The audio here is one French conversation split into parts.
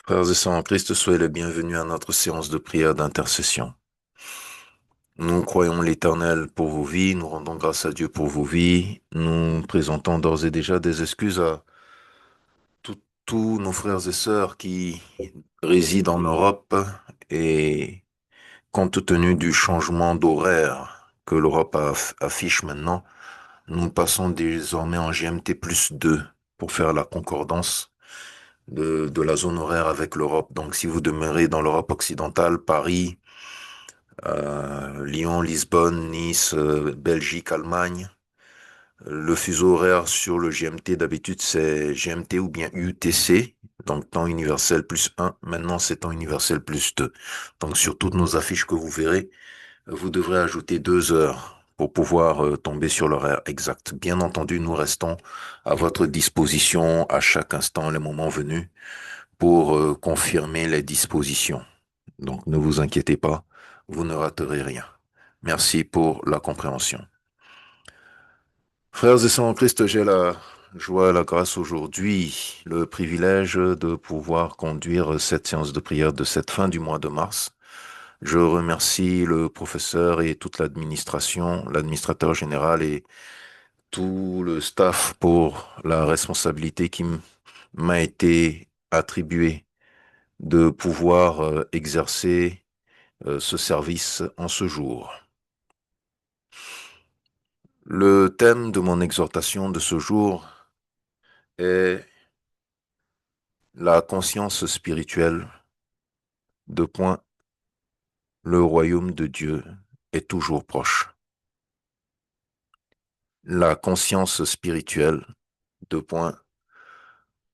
Frères et sœurs en Christ, soyez les bienvenus à notre séance de prière d'intercession. Nous croyons l'Éternel pour vos vies, nous rendons grâce à Dieu pour vos vies, nous présentons d'ores et déjà des excuses à tous nos frères et sœurs qui résident en Europe et compte tenu du changement d'horaire que l'Europe affiche maintenant, nous passons désormais en GMT plus 2 pour faire la concordance de la zone horaire avec l'Europe. Donc, si vous demeurez dans l'Europe occidentale, Paris, Lyon, Lisbonne, Nice, Belgique, Allemagne, le fuseau horaire sur le GMT, d'habitude, c'est GMT ou bien UTC, donc temps universel plus 1. Maintenant, c'est temps universel plus 2. Donc, sur toutes nos affiches que vous verrez, vous devrez ajouter 2 heures pour pouvoir tomber sur l'horaire exact. Bien entendu, nous restons à votre disposition à chaque instant, les moments venus, pour confirmer les dispositions. Donc ne vous inquiétez pas, vous ne raterez rien. Merci pour la compréhension. Frères et sœurs en Christ, j'ai la joie et la grâce aujourd'hui, le privilège de pouvoir conduire cette séance de prière de cette fin du mois de mars. Je remercie le professeur et toute l'administration, l'administrateur général et tout le staff pour la responsabilité qui m'a été attribuée de pouvoir exercer ce service en ce jour. Le thème de mon exhortation de ce jour est la conscience spirituelle. Deux points, le royaume de Dieu est toujours proche. La conscience spirituelle. Deux points,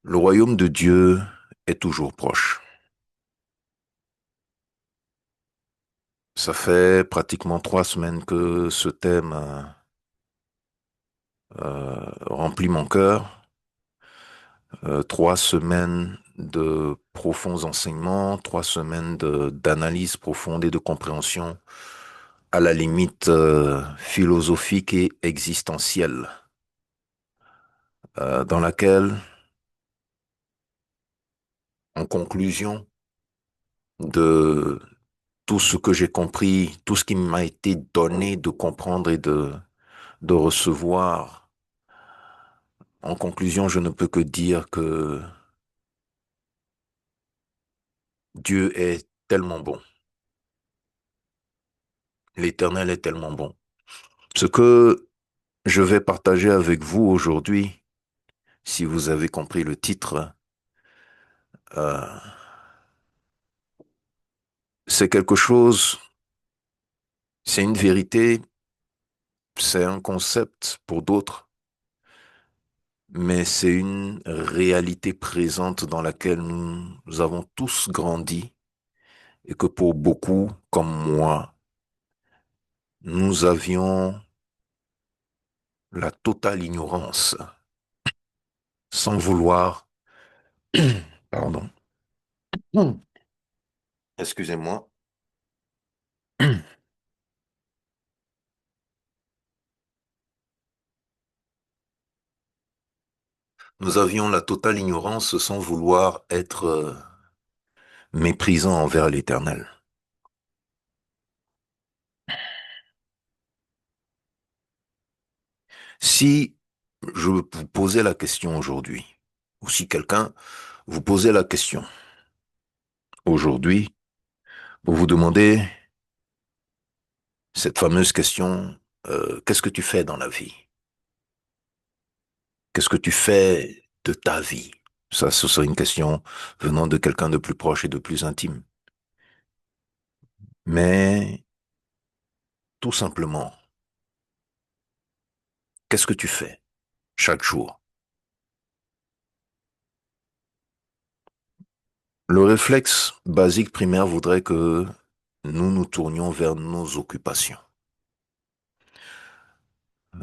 le royaume de Dieu est toujours proche. Ça fait pratiquement 3 semaines que ce thème remplit mon cœur. 3 semaines de profonds enseignements, 3 semaines d'analyse profonde et de compréhension à la limite philosophique et existentielle, dans laquelle, en conclusion de tout ce que j'ai compris, tout ce qui m'a été donné de comprendre et de recevoir, en conclusion, je ne peux que dire que Dieu est tellement bon. L'Éternel est tellement bon. Ce que je vais partager avec vous aujourd'hui, si vous avez compris le titre, euh, c'est quelque chose, c'est une vérité, c'est un concept pour d'autres, mais c'est une réalité présente dans laquelle nous avons tous grandi et que pour beaucoup, comme moi, nous avions la totale ignorance, sans vouloir, pardon, excusez-moi, nous avions la totale ignorance sans vouloir être méprisant envers l'Éternel. Si je vous posais la question aujourd'hui, ou si quelqu'un vous posait la question aujourd'hui, pour vous demander cette fameuse question, qu'est-ce que tu fais dans la vie? Qu'est-ce que tu fais de ta vie? Ça, ce serait une question venant de quelqu'un de plus proche et de plus intime. Mais tout simplement, qu'est-ce que tu fais chaque jour? Le réflexe basique primaire voudrait que nous nous tournions vers nos occupations.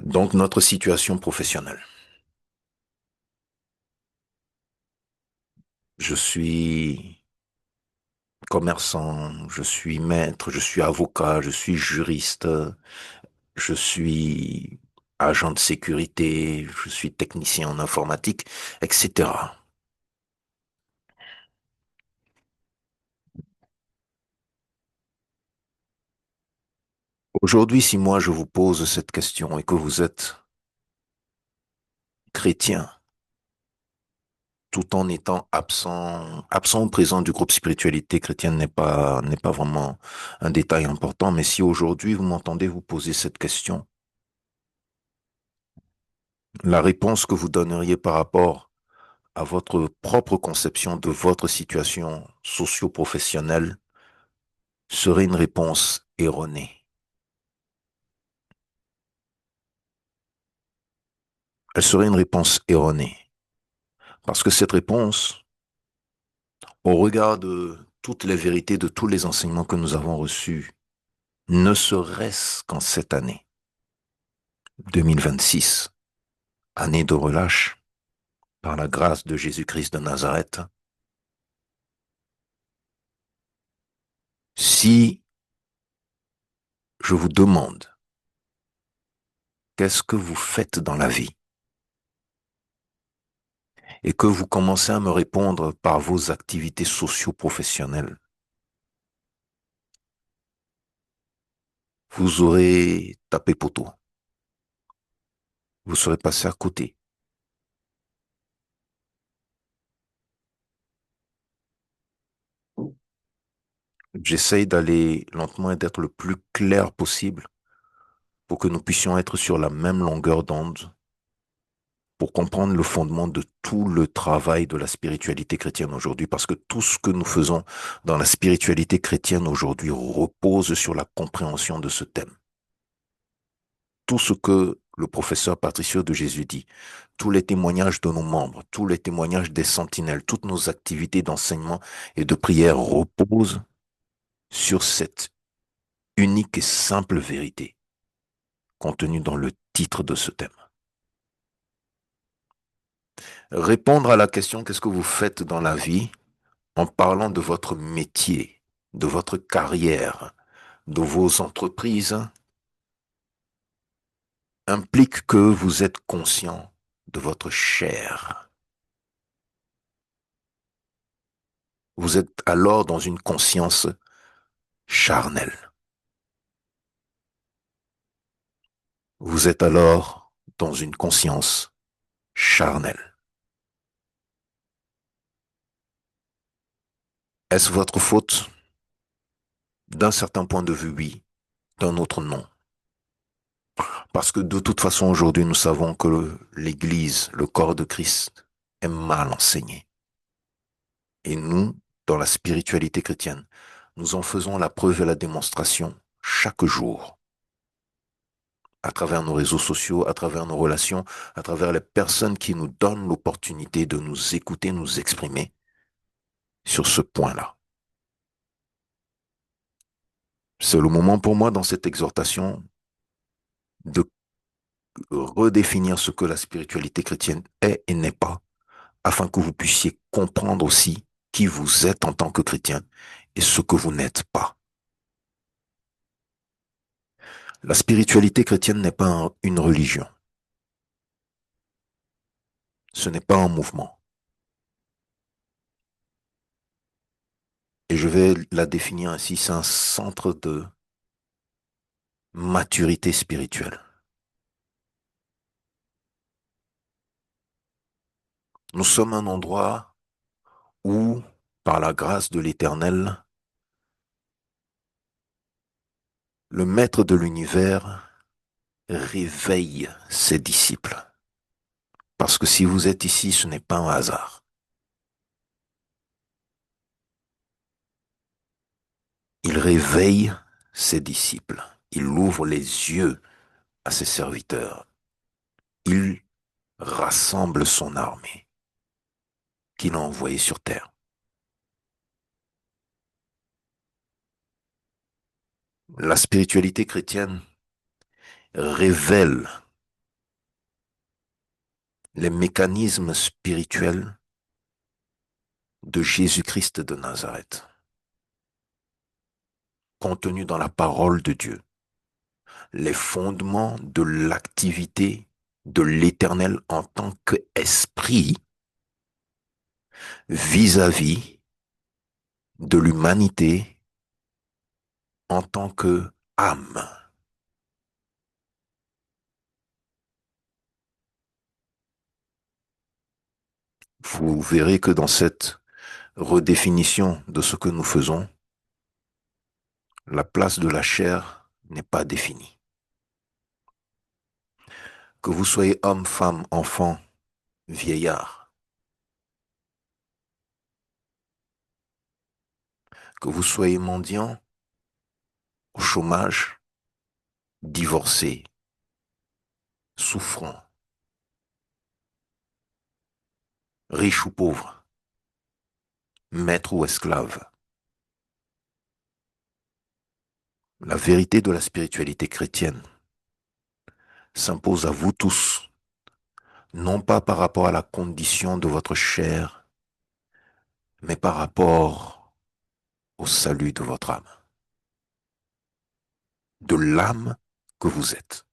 Donc notre situation professionnelle. Je suis commerçant, je suis maître, je suis avocat, je suis juriste, je suis agent de sécurité, je suis technicien en informatique, etc. Aujourd'hui, si moi je vous pose cette question et que vous êtes chrétien, tout en étant absent ou présent du groupe spiritualité chrétienne n'est pas vraiment un détail important, mais si aujourd'hui vous m'entendez vous poser cette question, la réponse que vous donneriez par rapport à votre propre conception de votre situation socio-professionnelle serait une réponse erronée. Elle serait une réponse erronée. Parce que cette réponse, au regard de toutes les vérités, de tous les enseignements que nous avons reçus, ne serait-ce qu'en cette année 2026, année de relâche, par la grâce de Jésus-Christ de Nazareth, si je vous demande qu'est-ce que vous faites dans la vie et que vous commencez à me répondre par vos activités socio-professionnelles, vous aurez tapé poteau, vous serez passé à côté. J'essaye d'aller lentement et d'être le plus clair possible pour que nous puissions être sur la même longueur d'onde, pour comprendre le fondement de tout le travail de la spiritualité chrétienne aujourd'hui, parce que tout ce que nous faisons dans la spiritualité chrétienne aujourd'hui repose sur la compréhension de ce thème. Tout ce que le professeur Patricio de Jésus dit, tous les témoignages de nos membres, tous les témoignages des sentinelles, toutes nos activités d'enseignement et de prière reposent sur cette unique et simple vérité contenue dans le titre de ce thème. Répondre à la question qu'est-ce que vous faites dans la vie en parlant de votre métier, de votre carrière, de vos entreprises, implique que vous êtes conscient de votre chair. Vous êtes alors dans une conscience charnelle. Vous êtes alors dans une conscience charnelle. Est-ce votre faute? D'un certain point de vue, oui. D'un autre, non. Parce que de toute façon, aujourd'hui, nous savons que l'Église, le corps de Christ, est mal enseigné. Et nous, dans la spiritualité chrétienne, nous en faisons la preuve et la démonstration chaque jour, à travers nos réseaux sociaux, à travers nos relations, à travers les personnes qui nous donnent l'opportunité de nous écouter, nous exprimer sur ce point-là. C'est le moment pour moi dans cette exhortation de redéfinir ce que la spiritualité chrétienne est et n'est pas, afin que vous puissiez comprendre aussi qui vous êtes en tant que chrétien et ce que vous n'êtes pas. La spiritualité chrétienne n'est pas une religion. Ce n'est pas un mouvement. Et je vais la définir ainsi, c'est un centre de maturité spirituelle. Nous sommes un endroit où, par la grâce de l'Éternel, le Maître de l'univers réveille ses disciples. Parce que si vous êtes ici, ce n'est pas un hasard. Il réveille ses disciples. Il ouvre les yeux à ses serviteurs. Il rassemble son armée qu'il a envoyée sur terre. La spiritualité chrétienne révèle les mécanismes spirituels de Jésus-Christ de Nazareth, contenus dans la parole de Dieu, les fondements de l'activité de l'Éternel en tant qu'esprit vis-à-vis de l'humanité en tant que âme. vous verrez que dans cette redéfinition de ce que nous faisons, la place de la chair n'est pas définie. Que vous soyez homme, femme, enfant, vieillard, que vous soyez mendiant, au chômage, divorcé, souffrant, riche ou pauvre, maître ou esclave, la vérité de la spiritualité chrétienne s'impose à vous tous, non pas par rapport à la condition de votre chair, mais par rapport au salut de votre âme, de l'âme que vous êtes.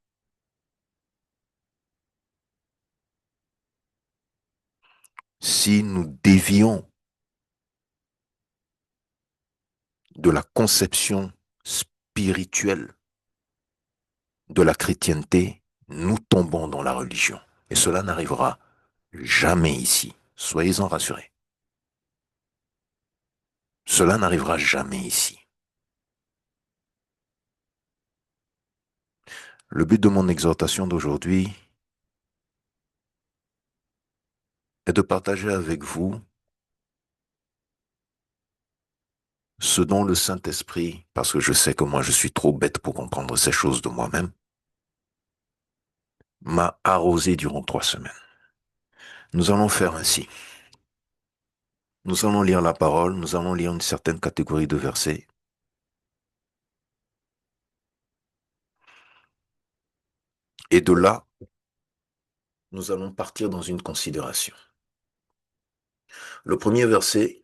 Si nous dévions de la conception spirituelle de la chrétienté, nous tombons dans la religion. Et cela n'arrivera jamais ici. Soyez-en rassurés. Cela n'arrivera jamais ici. Le but de mon exhortation d'aujourd'hui est de partager avec vous ce dont le Saint-Esprit, parce que je sais que moi je suis trop bête pour comprendre ces choses de moi-même, m'a arrosé durant 3 semaines. Nous allons faire ainsi. Nous allons lire la parole, nous allons lire une certaine catégorie de versets. Et de là, nous allons partir dans une considération. Le premier verset,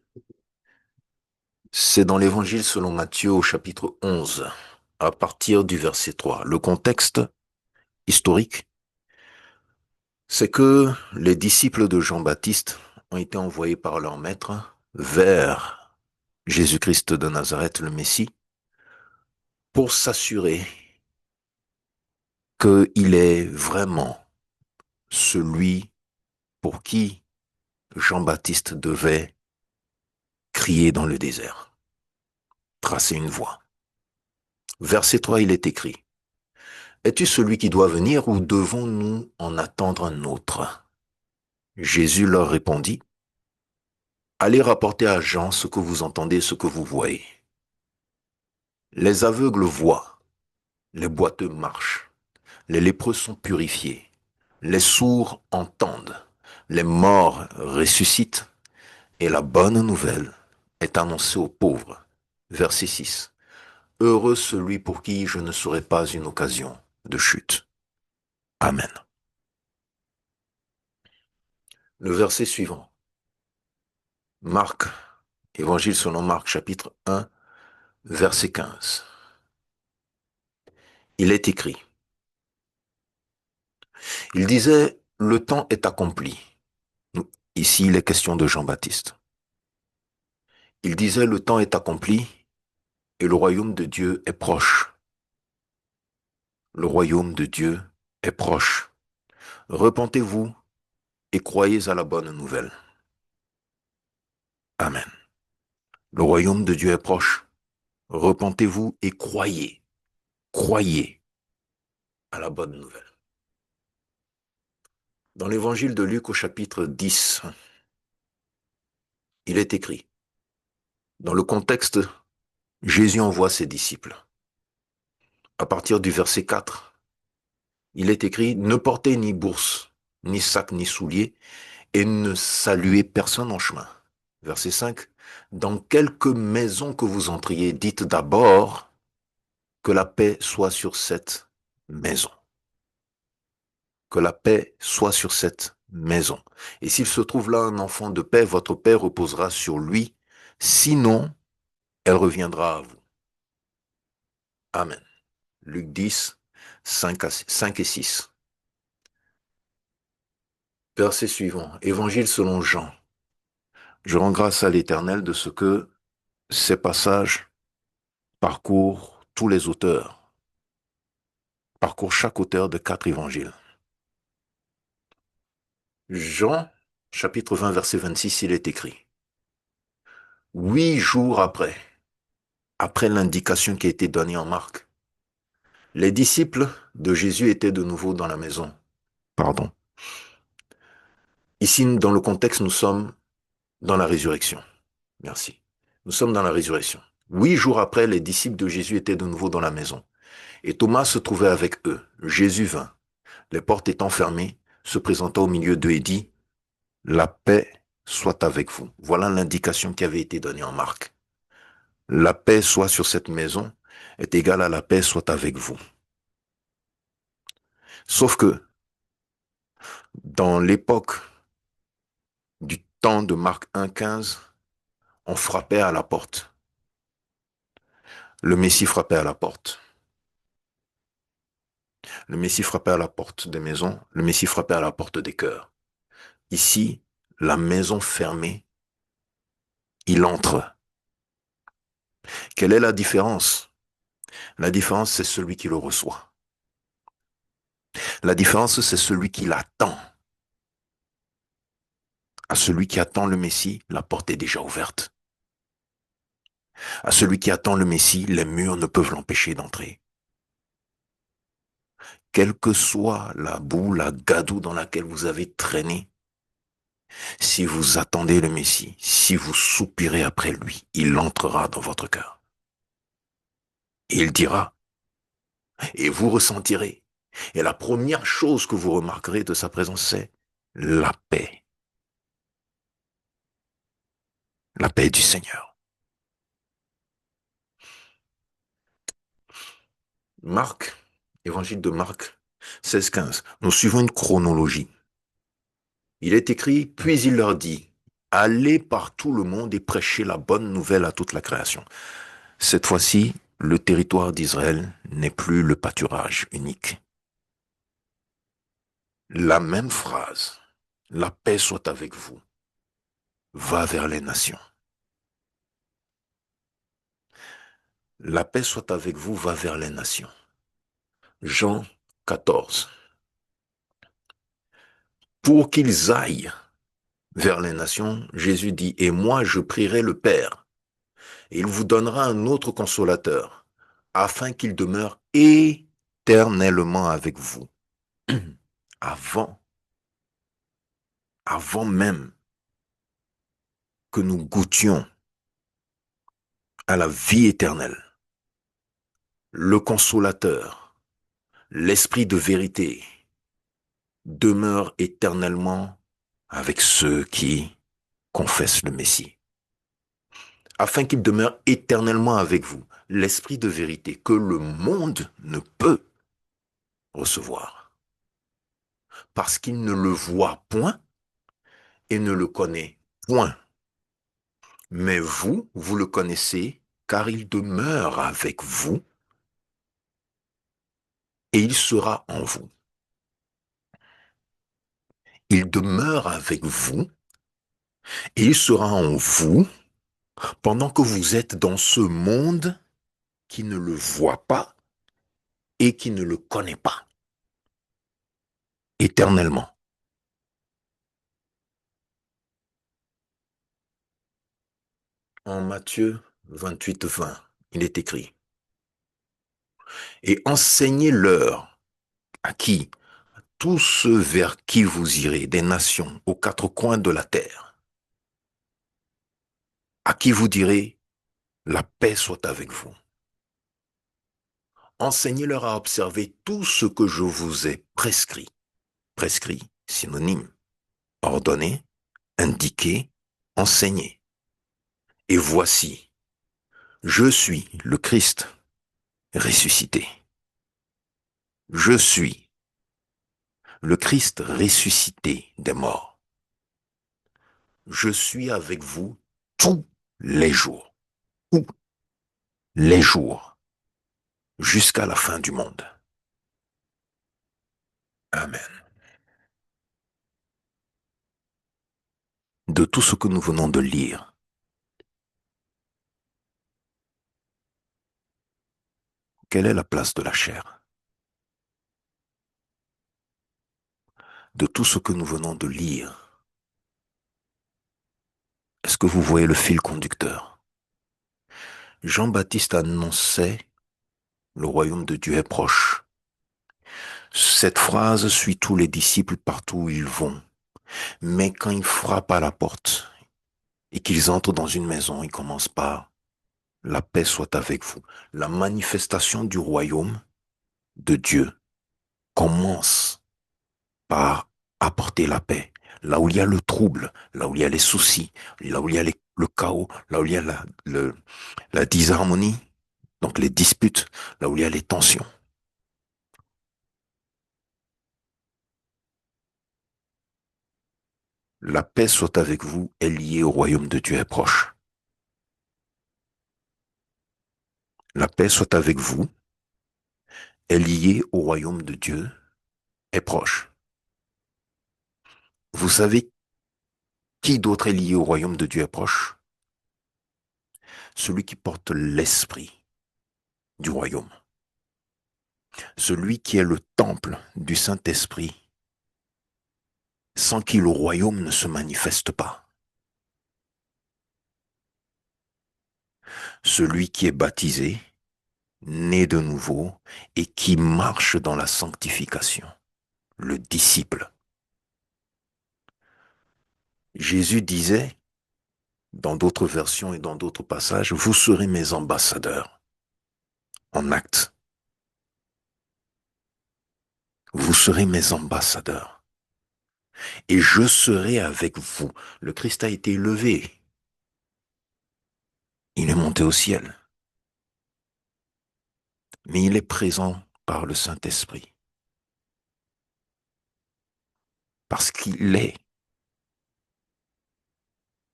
c'est dans l'Évangile selon Matthieu au chapitre 11, à partir du verset 3. Le contexte historique, c'est que les disciples de Jean-Baptiste ont été envoyés par leur maître vers Jésus-Christ de Nazareth, le Messie, pour s'assurer qu'il est vraiment celui pour qui Jean-Baptiste devait crier dans le désert, tracer une voie. Verset 3, il est écrit: Es-tu celui qui doit venir ou devons-nous en attendre un autre? Jésus leur répondit: Allez rapporter à Jean ce que vous entendez, ce que vous voyez. Les aveugles voient, les boiteux marchent, les lépreux sont purifiés, les sourds entendent, les morts ressuscitent, et la bonne nouvelle est annoncée aux pauvres. Verset 6. Heureux celui pour qui je ne serai pas une occasion de chute. Amen. Le verset suivant. Marc, Évangile selon Marc, chapitre 1, verset 15. Il est écrit. Il disait, le temps est accompli. Ici, il est question de Jean-Baptiste. Il disait, le temps est accompli et le royaume de Dieu est proche. Le royaume de Dieu est proche. Repentez-vous et croyez à la bonne nouvelle. Amen. Le royaume de Dieu est proche. Repentez-vous et croyez. Croyez à la bonne nouvelle. Dans l'évangile de Luc au chapitre 10, il est écrit, dans le contexte, Jésus envoie ses disciples. À partir du verset 4, il est écrit, ne portez ni bourse, ni sac, ni souliers, et ne saluez personne en chemin. Verset 5, dans quelque maison que vous entriez, dites d'abord que la paix soit sur cette maison. Que la paix soit sur cette maison. Et s'il se trouve là un enfant de paix, votre paix reposera sur lui. Sinon, elle reviendra à vous. Amen. Luc 10, 5 et 6. Verset suivant. Évangile selon Jean. Je rends grâce à l'Éternel de ce que ces passages parcourent tous les auteurs, parcourent chaque auteur de 4 évangiles. Jean, chapitre 20, verset 26, il est écrit, 8 jours après l'indication qui a été donnée en Marc, les disciples de Jésus étaient de nouveau dans la maison. Pardon. Ici, dans le contexte, nous sommes dans la résurrection. Merci. Nous sommes dans la résurrection. 8 jours après, les disciples de Jésus étaient de nouveau dans la maison. Et Thomas se trouvait avec eux. Jésus vint, les portes étant fermées, se présenta au milieu d'eux et dit, la paix soit avec vous. Voilà l'indication qui avait été donnée en Marc. La paix soit sur cette maison est égale à la paix soit avec vous. Sauf que dans l'époque du temps de Marc 1,15, on frappait à la porte. Le Messie frappait à la porte. Le Messie frappait à la porte des maisons. Le Messie frappait à la porte des cœurs. Ici, la maison fermée, il entre. Quelle est la différence? La différence, c'est celui qui le reçoit. La différence, c'est celui qui l'attend. À celui qui attend le Messie, la porte est déjà ouverte. À celui qui attend le Messie, les murs ne peuvent l'empêcher d'entrer. Quelle que soit la boue, la gadoue dans laquelle vous avez traîné, si vous attendez le Messie, si vous soupirez après lui, il entrera dans votre cœur. Il dira, et vous ressentirez. Et la première chose que vous remarquerez de sa présence, c'est la paix. La paix du Seigneur. Marc, évangile de Marc 16-15. Nous suivons une chronologie. Il est écrit, puis il leur dit, allez par tout le monde et prêchez la bonne nouvelle à toute la création. Cette fois-ci, le territoire d'Israël n'est plus le pâturage unique. La même phrase, la paix soit avec vous, va vers les nations. La paix soit avec vous, va vers les nations. Jean 14. Pour qu'ils aillent vers les nations, Jésus dit, et moi je prierai le Père, et il vous donnera un autre consolateur, afin qu'il demeure éternellement avec vous. Avant, avant même que nous goûtions à la vie éternelle, le consolateur, l'esprit de vérité, demeure éternellement avec ceux qui confessent le Messie, afin qu'il demeure éternellement avec vous, l'esprit de vérité que le monde ne peut recevoir, parce qu'il ne le voit point et ne le connaît point. Mais vous, vous le connaissez, car il demeure avec vous et il sera en vous. Il demeure avec vous et il sera en vous pendant que vous êtes dans ce monde qui ne le voit pas et qui ne le connaît pas éternellement. En Matthieu 28-20, il est écrit, et enseignez-leur à qui? Tous ceux vers qui vous irez, des nations aux quatre coins de la terre, à qui vous direz, la paix soit avec vous. Enseignez-leur à observer tout ce que je vous ai prescrit. Prescrit, synonyme. Ordonné, indiqué, enseigné. Et voici, je suis le Christ ressuscité. Je suis le Christ ressuscité des morts. Je suis avec vous tous les jours. Tous les jours. Jusqu'à la fin du monde. Amen. De tout ce que nous venons de lire, quelle est la place de la chair? De tout ce que nous venons de lire, Est-ce que vous voyez le fil conducteur? Jean-Baptiste annonçait, le royaume de Dieu est proche. Cette phrase suit tous les disciples partout où ils vont. Mais quand ils frappent à la porte et qu'ils entrent dans une maison, ils commencent par la paix soit avec vous. La manifestation du royaume de Dieu commence par apporter la paix. Là où il y a le trouble, là où il y a les soucis, là où il y a le chaos, là où il y a la disharmonie, donc les disputes, là où il y a les tensions. La paix soit avec vous est liée au royaume de Dieu est proche. La paix soit avec vous est liée au royaume de Dieu est proche. Vous savez qui d'autre est lié au royaume de Dieu est proche? Celui qui porte l'esprit du royaume. Celui qui est le temple du Saint-Esprit, sans qui le royaume ne se manifeste pas. Celui qui est baptisé, né de nouveau, et qui marche dans la sanctification. Le disciple. Jésus disait, dans d'autres versions et dans d'autres passages, vous serez mes ambassadeurs. En acte. Vous serez mes ambassadeurs. Et je serai avec vous. Le Christ a été élevé. Il est monté au ciel. Mais il est présent par le Saint-Esprit. Parce qu'il est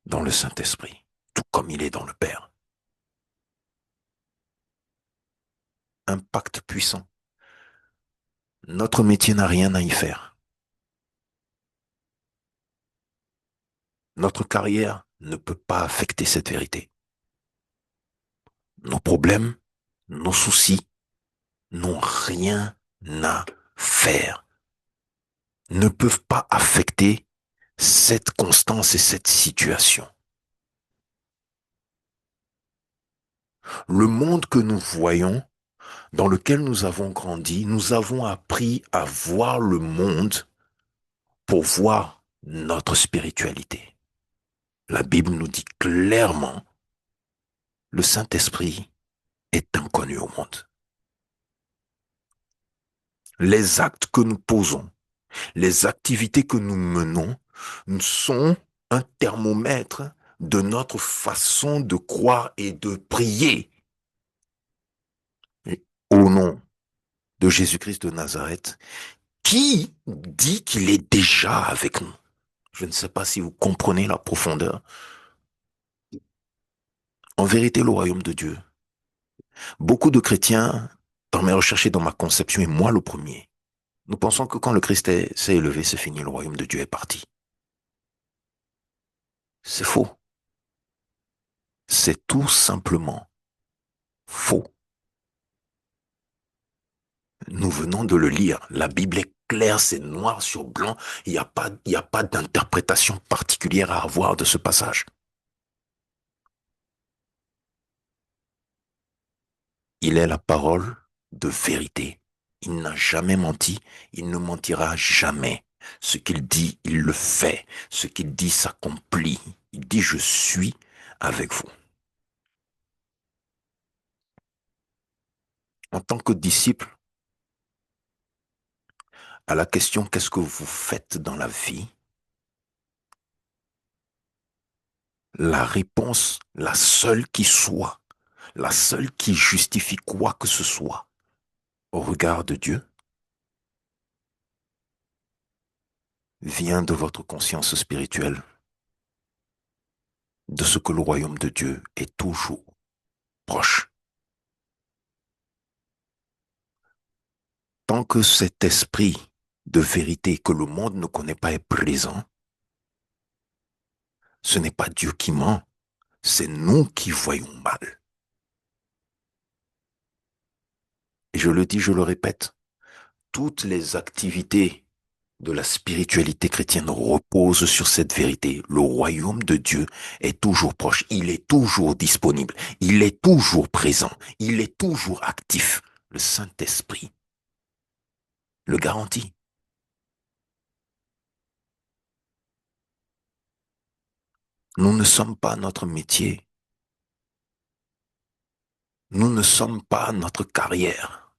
dans le Saint-Esprit, tout comme il est dans le Père. Un pacte puissant. Notre métier n'a rien à y faire. Notre carrière ne peut pas affecter cette vérité. Nos problèmes, nos soucis n'ont rien à faire, ne peuvent pas affecter cette constance et cette situation. Le monde que nous voyons, dans lequel nous avons grandi, nous avons appris à voir le monde pour voir notre spiritualité. La Bible nous dit clairement, le Saint-Esprit est inconnu au monde. Les actes que nous posons, les activités que nous menons sont un thermomètre de notre façon de croire et de prier. Et au nom de Jésus-Christ de Nazareth, qui dit qu'il est déjà avec nous? Je ne sais pas si vous comprenez la profondeur. En vérité, le royaume de Dieu. Beaucoup de chrétiens, dans mes recherches et dans ma conception, et moi le premier, nous pensons que quand le Christ s'est élevé, c'est fini, le royaume de Dieu est parti. C'est faux. C'est tout simplement faux. Nous venons de le lire. La Bible est claire, c'est noir sur blanc. Il y a pas d'interprétation particulière à avoir de ce passage. Il est la parole de vérité. Il n'a jamais menti, il ne mentira jamais. Ce qu'il dit, il le fait. Ce qu'il dit s'accomplit. Il dit, je suis avec vous. En tant que disciple, à la question qu'est-ce que vous faites dans la vie, la réponse, la seule qui soit, la seule qui justifie quoi que ce soit au regard de Dieu, vient de votre conscience spirituelle, de ce que le royaume de Dieu est toujours proche. Tant que cet esprit de vérité que le monde ne connaît pas est présent, ce n'est pas Dieu qui ment, c'est nous qui voyons mal. Et je le dis, je le répète, toutes les activités de la spiritualité chrétienne repose sur cette vérité. Le royaume de Dieu est toujours proche, il est toujours disponible, il est toujours présent, il est toujours actif. Le Saint-Esprit le garantit. Nous ne sommes pas notre métier, nous ne sommes pas notre carrière,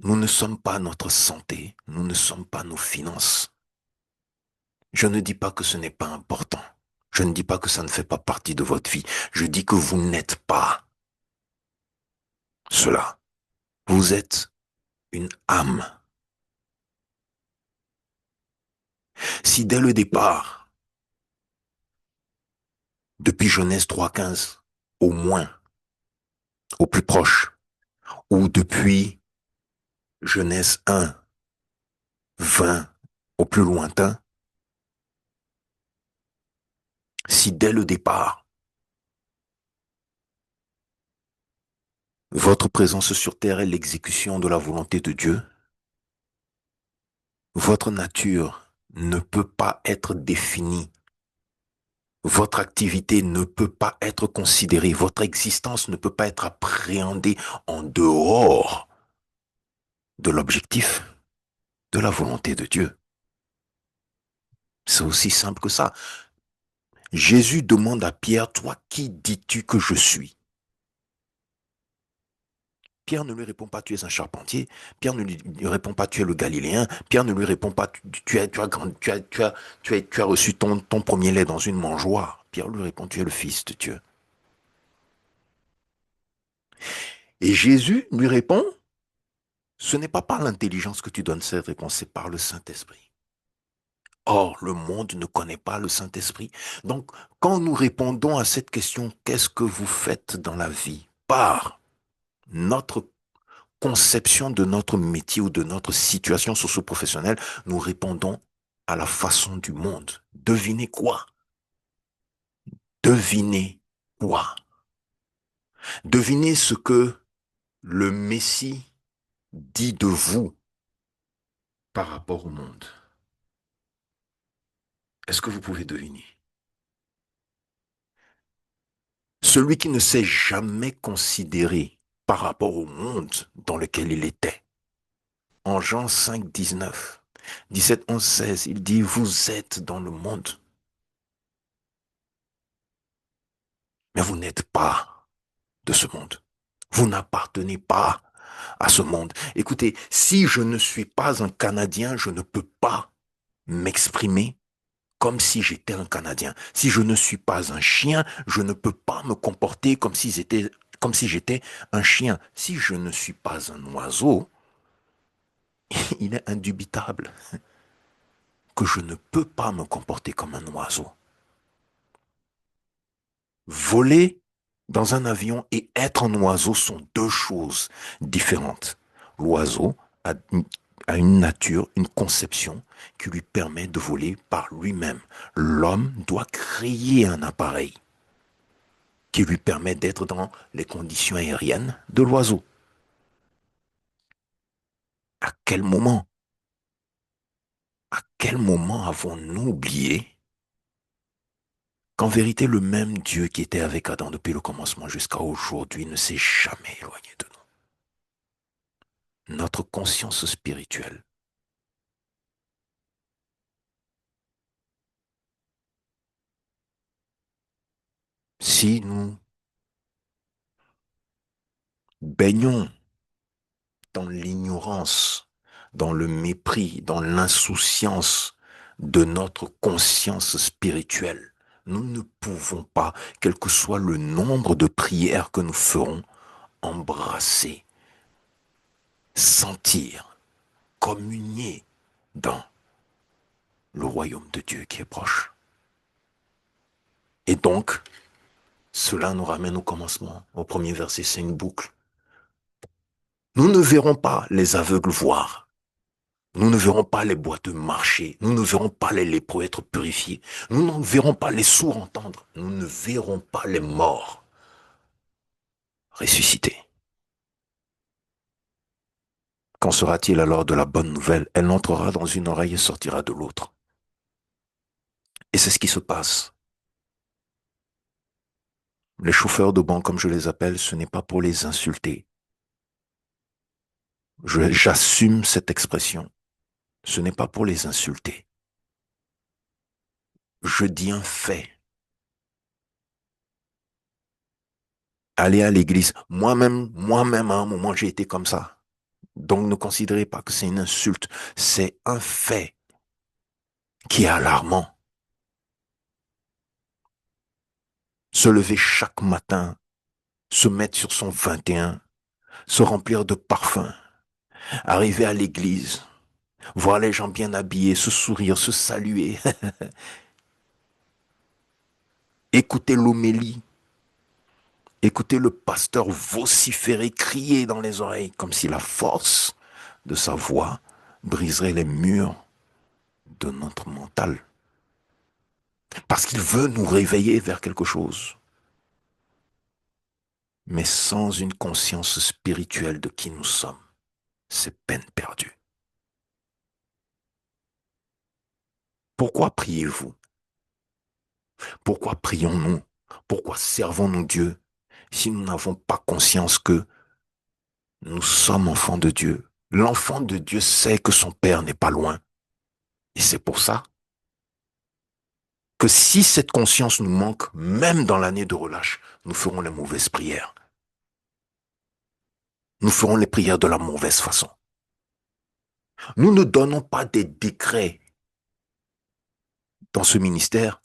nous ne sommes pas notre santé, nous ne sommes pas nos finances. Je ne dis pas que ce n'est pas important. Je ne dis pas que ça ne fait pas partie de votre vie. Je dis que vous n'êtes pas cela. Vous êtes une âme. Si dès le départ, depuis Genèse 3:15, au moins, au plus proche, ou depuis Genèse 1:20, au plus lointain, si dès le départ, votre présence sur terre est l'exécution de la volonté de Dieu, votre nature ne peut pas être définie. Votre activité ne peut pas être considérée, votre existence ne peut pas être appréhendée en dehors de l'objectif, de la volonté de Dieu. C'est aussi simple que ça. Jésus demande à Pierre, toi, qui dis-tu que je suis? Pierre ne lui répond pas, tu es un charpentier. Pierre ne lui répond pas, tu es le Galiléen. Pierre ne lui répond pas, tu as reçu ton premier lait dans une mangeoire. Pierre lui répond, tu es le Fils de Dieu. Et Jésus lui répond, ce n'est pas par l'intelligence que tu donnes cette réponse, c'est par le Saint-Esprit. Or, le monde ne connaît pas le Saint-Esprit. Donc, quand nous répondons à cette question, qu'est-ce que vous faites dans la vie? Par notre conception de notre métier ou de notre situation socio-professionnelle, nous répondons à la façon du monde. Devinez quoi? Devinez quoi? Devinez ce que le Messie dit de vous par rapport au monde. Est-ce que vous pouvez deviner? Celui qui ne s'est jamais considéré par rapport au monde dans lequel il était. En Jean 5, 19, 17, 11, 16, il dit, vous êtes dans le monde, mais vous n'êtes pas de ce monde. Vous n'appartenez pas à ce monde. Écoutez, si je ne suis pas un Canadien, je ne peux pas m'exprimer comme si j'étais un Canadien. Si je ne suis pas un chien, je ne peux pas me comporter comme si j'étais un chien. Si je ne suis pas un oiseau, il est indubitable que je ne peux pas me comporter comme un oiseau. Voler dans un avion et être un oiseau sont deux choses différentes. L'oiseau a une nature, une conception qui lui permet de voler par lui-même. L'homme doit créer un appareil qui lui permet d'être dans les conditions aériennes de l'oiseau. À quel moment, avons-nous oublié qu'en vérité, le même Dieu qui était avec Adam depuis le commencement jusqu'à aujourd'hui ne s'est jamais éloigné de nous? Notre conscience spirituelle, si nous baignons dans l'ignorance, dans le mépris, dans l'insouciance de notre conscience spirituelle, nous ne pouvons pas, quel que soit le nombre de prières que nous ferons, embrasser, sentir, communier dans le royaume de Dieu qui est proche. Et donc, cela nous ramène au commencement. Au premier verset, c'est une boucle. Nous ne verrons pas les aveugles voir. Nous ne verrons pas les boiteux marcher. Nous ne verrons pas les lépreux être purifiés. Nous ne verrons pas les sourds entendre. Nous ne verrons pas les morts ressusciter. Qu'en sera-t-il alors de la bonne nouvelle? Elle entrera dans une oreille et sortira de l'autre. Et c'est ce qui se passe. Les chauffeurs de banc, comme je les appelle, ce n'est pas pour les insulter. J'assume cette expression. Ce n'est pas pour les insulter. Je dis un fait. Aller à l'église. Moi-même, à un moment, j'ai été comme ça. Donc, ne considérez pas que c'est une insulte. C'est un fait qui est alarmant. Se lever chaque matin, se mettre sur son 21, se remplir de parfums, arriver à l'église, voir les gens bien habillés, se sourire, se saluer, écouter l'homélie, écouter le pasteur vociférer, crier dans les oreilles, comme si la force de sa voix briserait les murs de notre mental. Parce qu'il veut nous réveiller vers quelque chose. Mais sans une conscience spirituelle de qui nous sommes, c'est peine perdue. Pourquoi priez-vous? Pourquoi prions-nous? Pourquoi servons-nous Dieu si nous n'avons pas conscience que nous sommes enfants de Dieu? L'enfant de Dieu sait que son Père n'est pas loin. Et c'est pour ça que si cette conscience nous manque, même dans l'année de relâche, nous ferons les mauvaises prières. Nous ferons les prières de la mauvaise façon. Nous ne donnons pas des décrets dans ce ministère.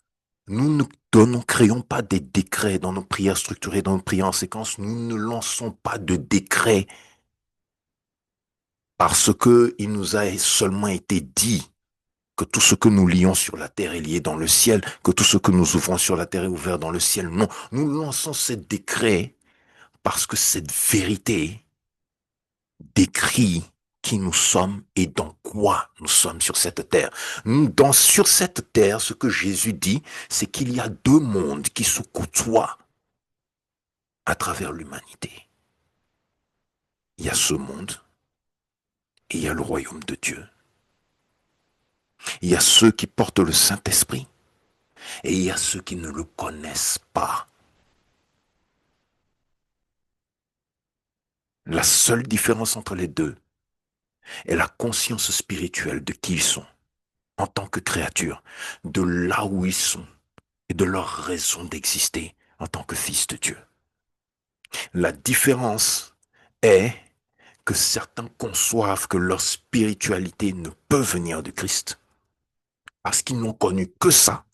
Nous ne créons pas des décrets dans nos prières structurées, dans nos prières en séquence. Nous ne lançons pas de décrets parce que il nous a seulement été dit que tout ce que nous lions sur la terre est lié dans le ciel, que tout ce que nous ouvrons sur la terre est ouvert dans le ciel. Non, nous lançons ces décrets parce que cette vérité décrit qui nous sommes et dans quoi nous sommes sur cette terre. Sur cette terre, ce que Jésus dit, c'est qu'il y a deux mondes qui se côtoient à travers l'humanité. Il y a ce monde et il y a le royaume de Dieu. Il y a ceux qui portent le Saint-Esprit et il y a ceux qui ne le connaissent pas. La seule différence entre les deux est la conscience spirituelle de qui ils sont en tant que créatures, de là où ils sont et de leur raison d'exister en tant que fils de Dieu. La différence est que certains conçoivent que leur spiritualité ne peut venir de Christ parce qu'ils n'ont connu que ça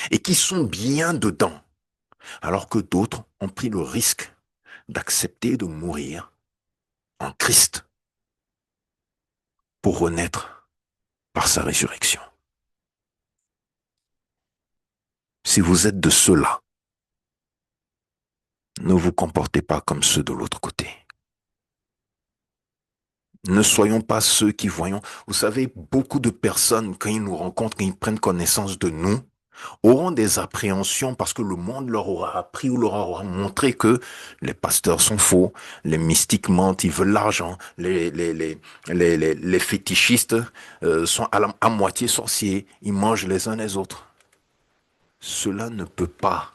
et qu'ils sont bien dedans, alors que d'autres ont pris le risque d'accepter de mourir en Christ pour renaître par sa résurrection. Si vous êtes de ceux-là, ne vous comportez pas comme ceux de l'autre côté. Ne soyons pas ceux qui voyons. Vous savez, beaucoup de personnes, quand ils nous rencontrent, quand ils prennent connaissance de nous, auront des appréhensions parce que le monde leur aura appris ou leur aura montré que les pasteurs sont faux, les mystiques mentent, ils veulent l'argent, les fétichistes sont à moitié sorciers, ils mangent les uns les autres. Cela ne peut pas.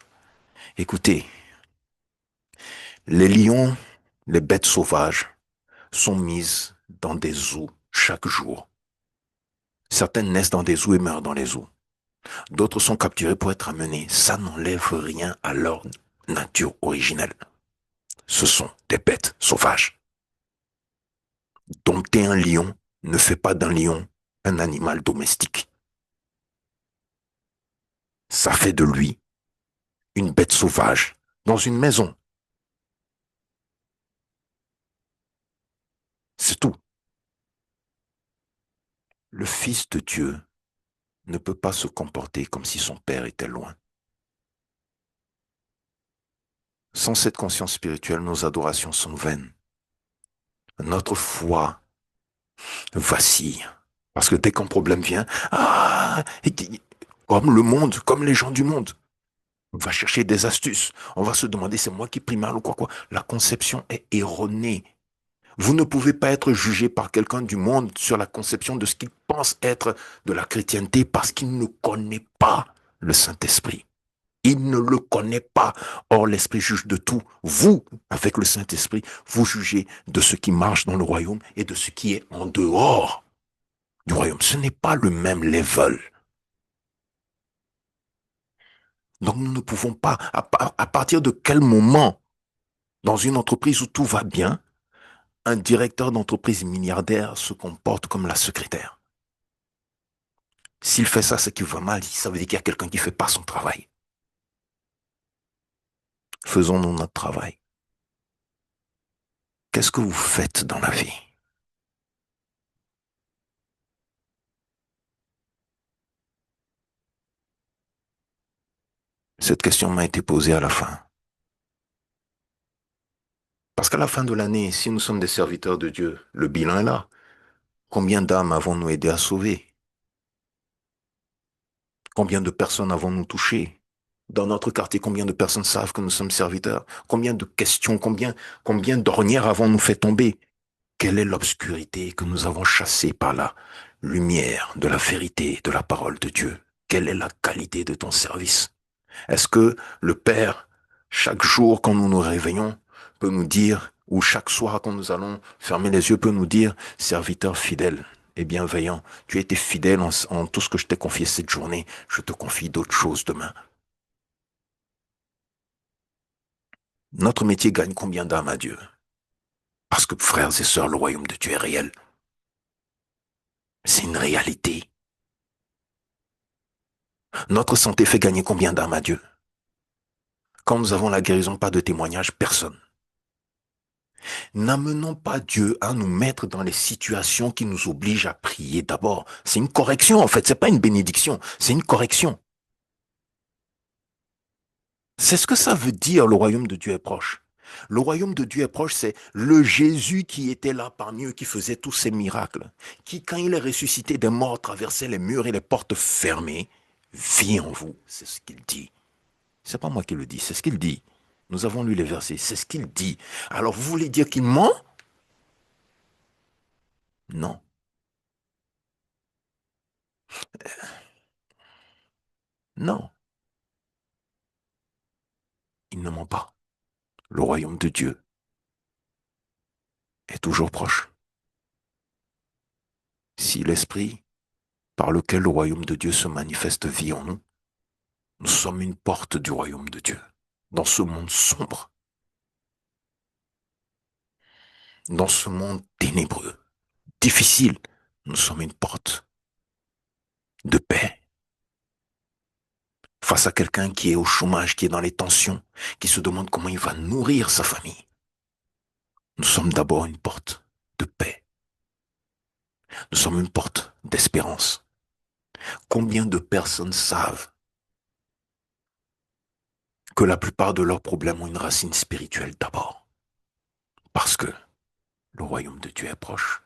Écoutez, les lions, les bêtes sauvages sont mises dans des zoos chaque jour. Certaines naissent dans des zoos et meurent dans les zoos. D'autres sont capturés pour être amenés. Ça n'enlève rien à leur nature originelle. Ce sont des bêtes sauvages. Dompter un lion ne fait pas d'un lion un animal domestique. Ça fait de lui une bête sauvage dans une maison. C'est tout. Le Fils de Dieu ne peut pas se comporter comme si son Père était loin. Sans cette conscience spirituelle, nos adorations sont vaines. Notre foi vacille. Parce que dès qu'un problème vient, comme le monde, comme les gens du monde, on va chercher des astuces. On va se demander, c'est moi qui prie mal ou quoi. La conception est erronée. Vous ne pouvez pas être jugé par quelqu'un du monde sur la conception de ce qu'il pense être de la chrétienté parce qu'il ne connaît pas le Saint-Esprit. Il ne le connaît pas. Or, l'Esprit juge de tout. Vous, avec le Saint-Esprit, vous jugez de ce qui marche dans le royaume et de ce qui est en dehors du royaume. Ce n'est pas le même level. Donc, nous ne pouvons pas, à partir de quel moment, dans une entreprise où tout va bien, un directeur d'entreprise milliardaire se comporte comme la secrétaire. S'il fait ça, c'est qu'il va mal. Ça veut dire qu'il y a quelqu'un qui ne fait pas son travail. Faisons-nous notre travail. Qu'est-ce que vous faites dans la vie? Cette question m'a été posée à la fin. Parce qu'à la fin de l'année, si nous sommes des serviteurs de Dieu, le bilan est là. Combien d'âmes avons-nous aidé à sauver? Combien de personnes avons-nous touchées? Dans notre quartier, combien de personnes savent que nous sommes serviteurs? Combien de questions, combien d'ornières avons-nous fait tomber? Quelle est l'obscurité que nous avons chassée par la lumière de la vérité, de la parole de Dieu? Quelle est la qualité de ton service? Est-ce que le Père, chaque jour quand nous nous réveillons, peut nous dire, ou chaque soir quand nous allons fermer les yeux, peut nous dire, serviteur fidèle et bienveillant, tu as été fidèle en tout ce que je t'ai confié cette journée, je te confie d'autres choses demain. Notre métier gagne combien d'âmes à Dieu? Parce que frères et sœurs, le royaume de Dieu est réel. C'est une réalité. Notre santé fait gagner combien d'âmes à Dieu? Quand nous avons la guérison, pas de témoignage, personne. N'amenons pas Dieu à nous mettre dans les situations qui nous obligent à prier d'abord. C'est une correction en fait, c'est pas une bénédiction, c'est une correction. C'est ce que ça veut dire le royaume de Dieu est proche. Le royaume de Dieu est proche, c'est le Jésus qui était là parmi eux, qui faisait tous ces miracles, qui quand il est ressuscité des morts, traversait les murs et les portes fermées, vit en vous. C'est ce qu'il dit. C'est pas moi qui le dis, c'est ce qu'il dit. Nous avons lu les versets, c'est ce qu'il dit. Alors vous voulez dire qu'il ment? Non, non, il ne ment pas. Le royaume de Dieu est toujours proche. Si l'esprit par lequel le royaume de Dieu se manifeste vit en nous, nous sommes une porte du royaume de Dieu. Dans ce monde sombre, dans ce monde ténébreux, difficile, nous sommes une porte de paix. Face à quelqu'un qui est au chômage, qui est dans les tensions, qui se demande comment il va nourrir sa famille, nous sommes d'abord une porte de paix. Nous sommes une porte d'espérance. Combien de personnes savent que la plupart de leurs problèmes ont une racine spirituelle d'abord? Parce que le royaume de Dieu est proche.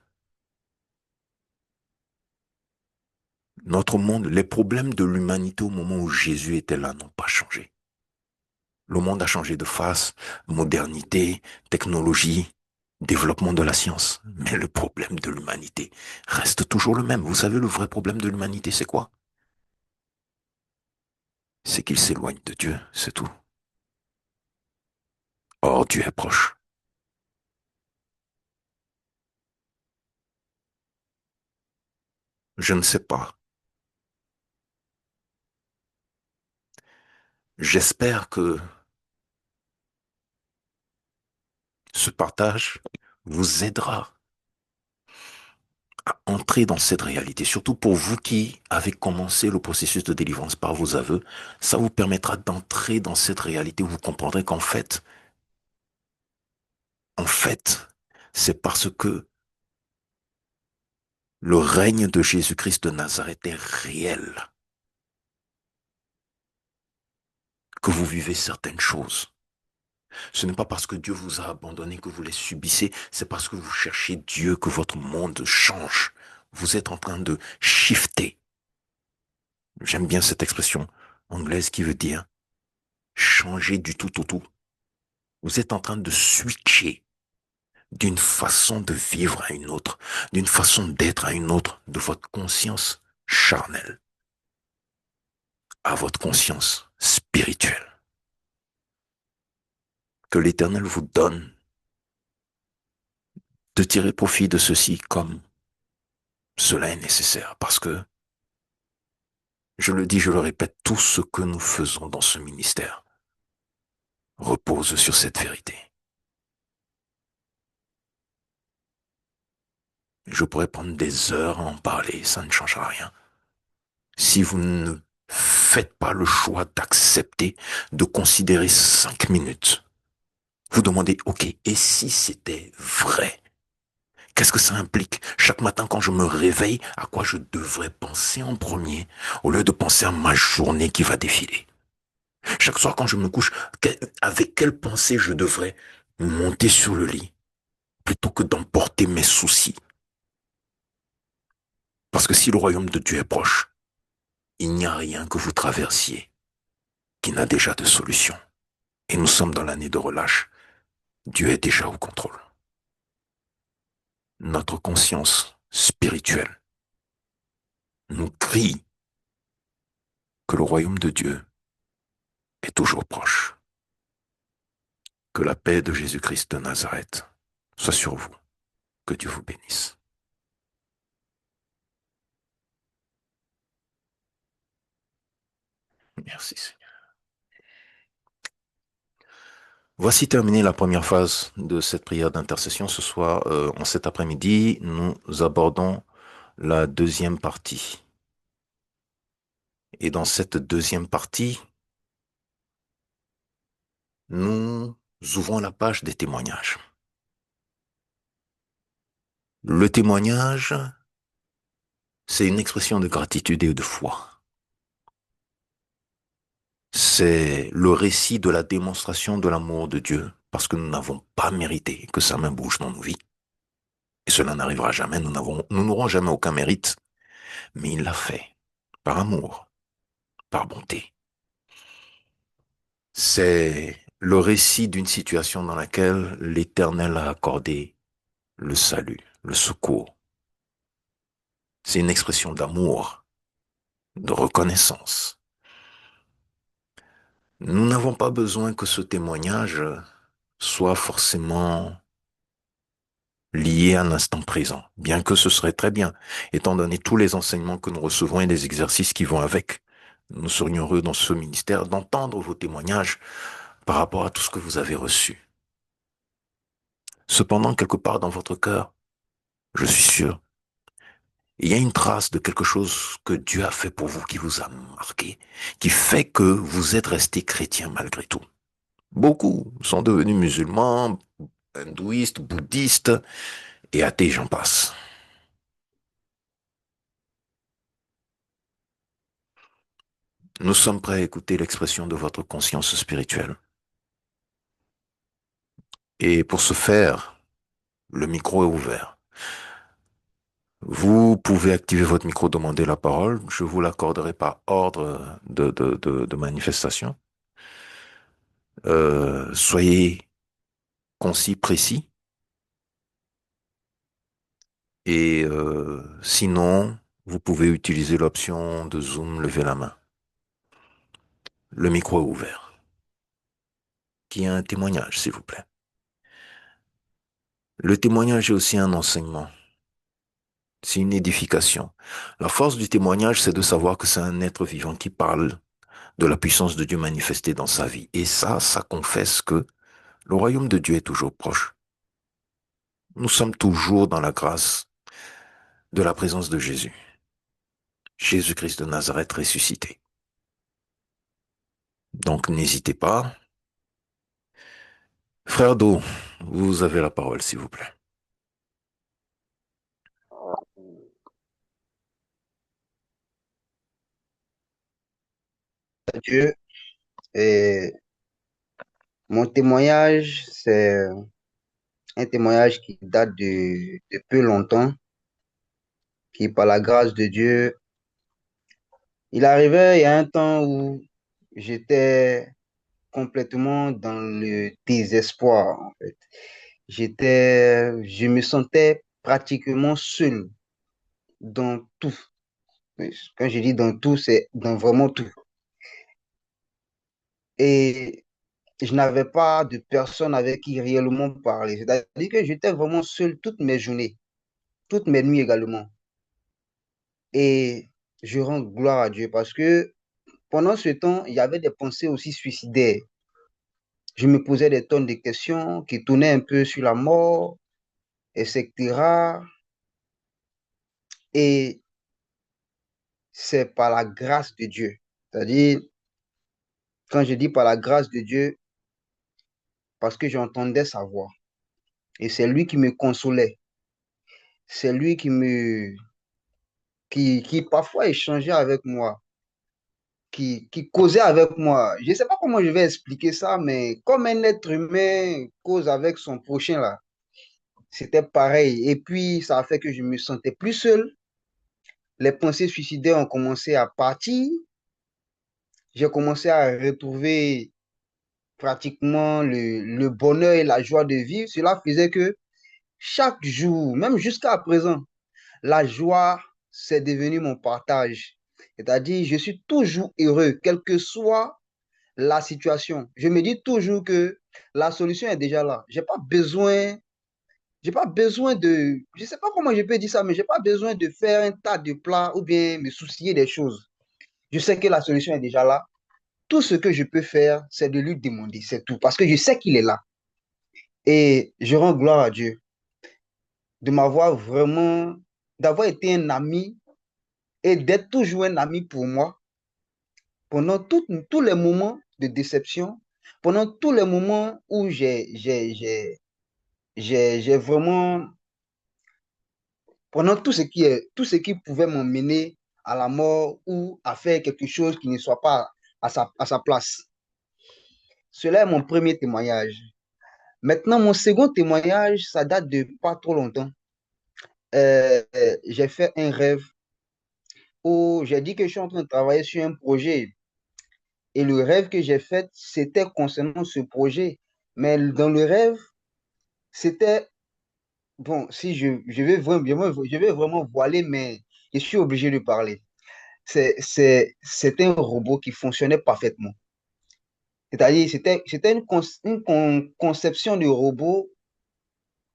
Notre monde, les problèmes de l'humanité au moment où Jésus était là n'ont pas changé. Le monde a changé de face, modernité, technologie, développement de la science. Mais le problème de l'humanité reste toujours le même. Vous savez, le vrai problème de l'humanité, c'est quoi? C'est qu'il s'éloigne de Dieu, c'est tout. Or, Dieu est proche. Je ne sais pas. J'espère que ce partage vous aidera à entrer dans cette réalité, surtout pour vous qui avez commencé le processus de délivrance par vos aveux, ça vous permettra d'entrer dans cette réalité où vous comprendrez qu'en fait, c'est parce que le règne de Jésus-Christ de Nazareth est réel que vous vivez certaines choses. Ce n'est pas parce que Dieu vous a abandonné que vous les subissez, c'est parce que vous cherchez Dieu que votre monde change. Vous êtes en train de shifter. J'aime bien cette expression anglaise qui veut dire changer du tout au tout. Vous êtes en train de switcher d'une façon de vivre à une autre, d'une façon d'être à une autre, de votre conscience charnelle à votre conscience spirituelle. Que l'Éternel vous donne de tirer profit de ceci comme cela est nécessaire. Parce que, je le dis, je le répète, tout ce que nous faisons dans ce ministère repose sur cette vérité. Je pourrais prendre des heures à en parler, ça ne changera rien. Si vous ne faites pas le choix d'accepter, de considérer 5 minutes, vous demandez, ok, et si c'était vrai? Qu'est-ce que ça implique? Chaque matin quand je me réveille, à quoi je devrais penser en premier, au lieu de penser à ma journée qui va défiler? Chaque soir quand je me couche, avec quelle pensée je devrais monter sur le lit, plutôt que d'emporter mes soucis? Parce que si le royaume de Dieu est proche, il n'y a rien que vous traversiez qui n'a déjà de solution. Et nous sommes dans l'année de relâche. Dieu est déjà au contrôle. Notre conscience spirituelle nous crie que le royaume de Dieu est toujours proche. Que la paix de Jésus-Christ de Nazareth soit sur vous. Que Dieu vous bénisse. Merci Seigneur. Voici terminée la première phase de cette prière d'intercession. Ce soir, en cet après-midi, nous abordons la deuxième partie. Et dans cette deuxième partie, nous ouvrons la page des témoignages. Le témoignage, c'est une expression de gratitude et de foi. C'est le récit de la démonstration de l'amour de Dieu, parce que nous n'avons pas mérité que sa main bouge dans nos vies. Et cela n'arrivera jamais, nous n'aurons jamais aucun mérite, mais il l'a fait, par amour, par bonté. C'est le récit d'une situation dans laquelle l'Éternel a accordé le salut, le secours. C'est une expression d'amour, de reconnaissance. Nous n'avons pas besoin que ce témoignage soit forcément lié à l'instant présent, bien que ce serait très bien, étant donné tous les enseignements que nous recevons et les exercices qui vont avec. Nous serions heureux dans ce ministère d'entendre vos témoignages par rapport à tout ce que vous avez reçu. Cependant, quelque part dans votre cœur, je suis sûr, il y a une trace de quelque chose que Dieu a fait pour vous, qui vous a marqué, qui fait que vous êtes resté chrétien malgré tout. Beaucoup sont devenus musulmans, hindouistes, bouddhistes et athées, j'en passe. Nous sommes prêts à écouter l'expression de votre conscience spirituelle. Et pour ce faire, le micro est ouvert. Vous pouvez activer votre micro, demander la parole. Je vous l'accorderai par ordre de manifestation. Soyez concis, précis. Et sinon, vous pouvez utiliser l'option de Zoom, lever la main. Le micro est ouvert. Qui a un témoignage, s'il vous plaît. Le témoignage est aussi un enseignement. C'est une édification. La force du témoignage, c'est de savoir que c'est un être vivant qui parle de la puissance de Dieu manifestée dans sa vie. Et ça confesse que le royaume de Dieu est toujours proche. Nous sommes toujours dans la grâce de la présence de Jésus. Jésus-Christ de Nazareth ressuscité. Donc n'hésitez pas. Frère Do, vous avez la parole, s'il vous plaît. Dieu. Et mon témoignage, c'est un témoignage qui date de peu longtemps, qui, par la grâce de Dieu, il arrivait il y a un temps où j'étais complètement dans le désespoir, en fait. Je me sentais pratiquement seul dans tout. Oui, quand je dis dans tout, c'est dans vraiment tout. Et je n'avais pas de personne avec qui réellement parler. C'est-à-dire que j'étais vraiment seul toutes mes journées, toutes mes nuits également. Et je rends gloire à Dieu parce que pendant ce temps, il y avait des pensées aussi suicidaires. Je me posais des tonnes de questions qui tournaient un peu sur la mort, etc. Et c'est par la grâce de Dieu. C'est-à-dire, quand je dis par la grâce de Dieu, parce que j'entendais sa voix. Et c'est lui qui me consolait. C'est lui qui parfois échangeait avec moi, qui causait avec moi. Je ne sais pas comment je vais expliquer ça, mais comme un être humain cause avec son prochain là, c'était pareil. Et puis, ça a fait que je me sentais plus seul. Les pensées suicidaires ont commencé à partir. J'ai commencé à retrouver pratiquement le bonheur et la joie de vivre. Cela faisait que chaque jour, même jusqu'à présent, la joie, c'est devenu mon partage. C'est-à-dire, je suis toujours heureux, quelle que soit la situation. Je me dis toujours que la solution est déjà là. J'ai pas besoin de, je sais pas comment je peux dire ça, mais j'ai pas besoin de faire un tas de plats ou bien me soucier des choses. Je sais que la solution est déjà là. Tout ce que je peux faire, c'est de lui demander, c'est tout, parce que je sais qu'il est là. Et je rends gloire à Dieu de m'avoir vraiment, d'avoir été un ami et d'être toujours un ami pour moi pendant tous les moments de déception, pendant tous les moments où j'ai vraiment, pendant tout ce qui pouvait m'emmener à la mort ou à faire quelque chose qui ne soit pas à sa place. Cela est mon premier témoignage. Maintenant, mon second témoignage, ça date de pas trop longtemps. J'ai fait un rêve où j'ai dit que je suis en train de travailler sur un projet. Et le rêve que j'ai fait, c'était concernant ce projet. Mais dans le rêve, c'était, bon, si je vais je vais vraiment voiler, mais je suis obligé de parler. C'est un robot qui fonctionnait parfaitement. C'est-à-dire, c'était conception de robot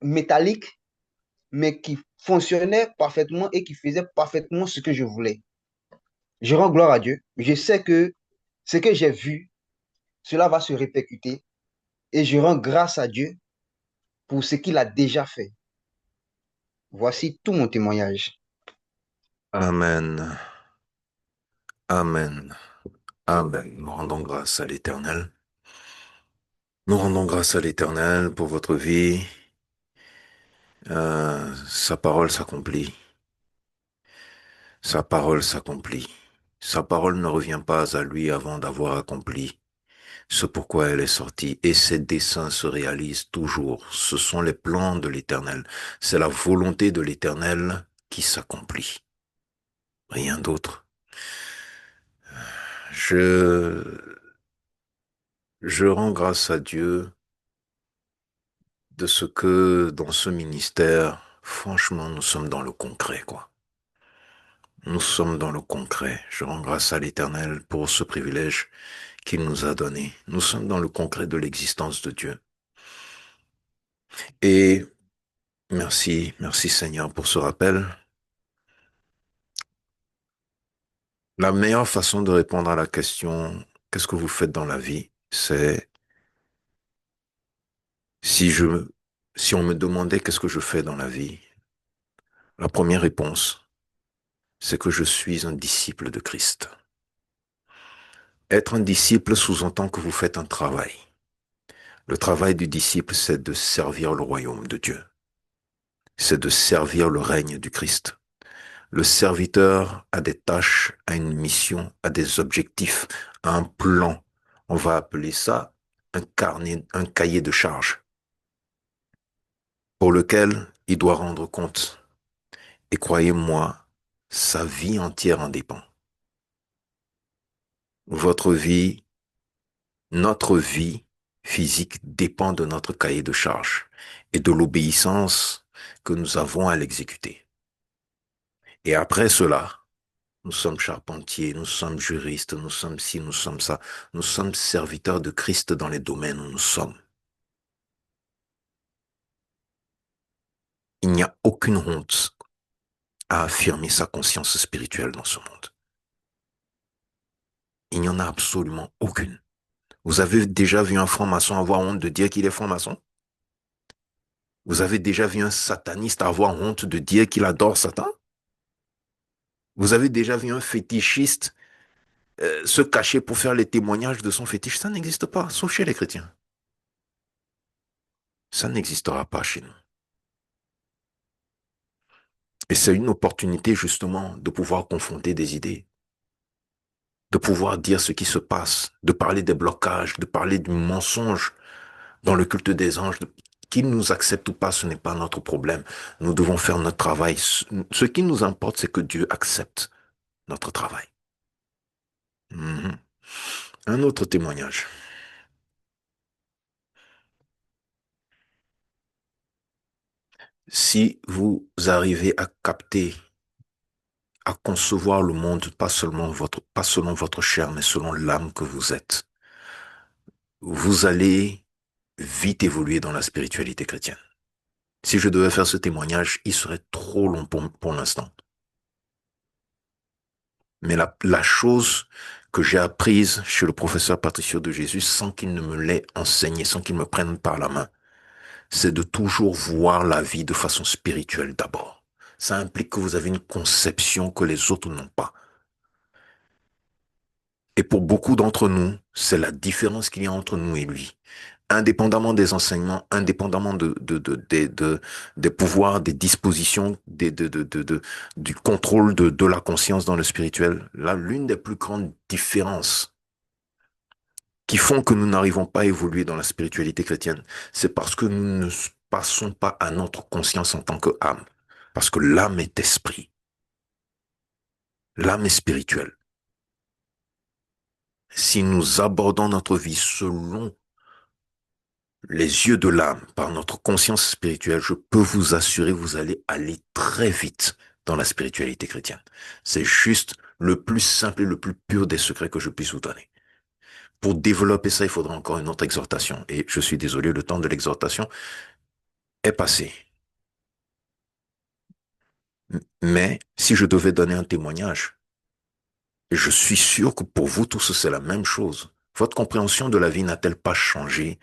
métallique, mais qui fonctionnait parfaitement et qui faisait parfaitement ce que je voulais. Je rends gloire à Dieu. Je sais que ce que j'ai vu, cela va se répercuter et je rends grâce à Dieu pour ce qu'il a déjà fait. Voici tout mon témoignage. Amen. Amen. Amen. Nous rendons grâce à l'Éternel. Nous rendons grâce à l'Éternel pour votre vie. Sa parole s'accomplit. Sa parole s'accomplit. Sa parole ne revient pas à lui avant d'avoir accompli ce pourquoi elle est sortie. Et ses desseins se réalisent toujours. Ce sont les plans de l'Éternel. C'est la volonté de l'Éternel qui s'accomplit. Rien d'autre. Je, je rends grâce à Dieu de ce que dans ce ministère, franchement, nous sommes dans le concret, quoi. Nous sommes dans le concret. Je rends grâce à l'Éternel pour ce privilège qu'il nous a donné. Nous sommes dans le concret de l'existence de Dieu. Et merci Seigneur pour ce rappel. La meilleure façon de répondre à la question, qu'est-ce que vous faites dans la vie? C'est si je, si on me demandait qu'est-ce que je fais dans la vie, la première réponse, c'est que je suis un disciple de Christ. Être un disciple sous-entend que vous faites un travail. Le travail du disciple, c'est de servir le royaume de Dieu. C'est de servir le règne du Christ. Le serviteur a des tâches, a une mission, a des objectifs, a un plan. On va appeler ça un carnet, un cahier de charges pour lequel il doit rendre compte. Et croyez-moi, sa vie entière en dépend. Votre vie, notre vie physique dépend de notre cahier de charge et de l'obéissance que nous avons à l'exécuter. Et après cela, nous sommes charpentiers, nous sommes juristes, nous sommes ci, nous sommes ça. Nous sommes serviteurs de Christ dans les domaines où nous sommes. Il n'y a aucune honte à affirmer sa conscience spirituelle dans ce monde. Il n'y en a absolument aucune. Vous avez déjà vu un franc-maçon avoir honte de dire qu'il est franc-maçon? Vous avez déjà vu un sataniste avoir honte de dire qu'il adore Satan? Vous avez déjà vu un fétichiste se cacher pour faire les témoignages de son fétiche? Ça n'existe pas, sauf chez les chrétiens. Ça n'existera pas chez nous. Et c'est une opportunité justement de pouvoir confronter des idées, de pouvoir dire ce qui se passe, de parler des blocages, de parler du mensonge dans le culte des anges. Qu'ils nous acceptent ou pas, ce n'est pas notre problème. Nous devons faire notre travail. Ce qui nous importe, c'est que Dieu accepte notre travail. Mhm. Un autre témoignage. Si vous arrivez à capter, à concevoir le monde, pas selon votre chair, mais selon l'âme que vous êtes, vous allez vite évoluer dans la spiritualité chrétienne. Si je devais faire ce témoignage, il serait trop long pour l'instant. Mais la chose que j'ai apprise chez le professeur Patricio de Jésus, sans qu'il ne me l'ait enseigné, sans qu'il me prenne par la main, c'est de toujours voir la vie de façon spirituelle d'abord. Ça implique que vous avez une conception que les autres n'ont pas. Et pour beaucoup d'entre nous, c'est la différence qu'il y a entre nous et lui. Indépendamment des enseignements, indépendamment des pouvoirs, des dispositions, du contrôle de la conscience dans le spirituel, là, l'une des plus grandes différences qui font que nous n'arrivons pas à évoluer dans la spiritualité chrétienne, c'est parce que nous ne passons pas à notre conscience en tant qu'âme. Parce que l'âme est esprit. L'âme est spirituelle. Si nous abordons notre vie selon les yeux de l'âme, par notre conscience spirituelle, je peux vous assurer, vous allez aller très vite dans la spiritualité chrétienne. C'est juste le plus simple et le plus pur des secrets que je puisse vous donner. Pour développer ça, il faudra encore une autre exhortation. Et je suis désolé, le temps de l'exhortation est passé. Mais si je devais donner un témoignage, je suis sûr que pour vous tous, c'est la même chose. Votre compréhension de la vie n'a-t-elle pas changé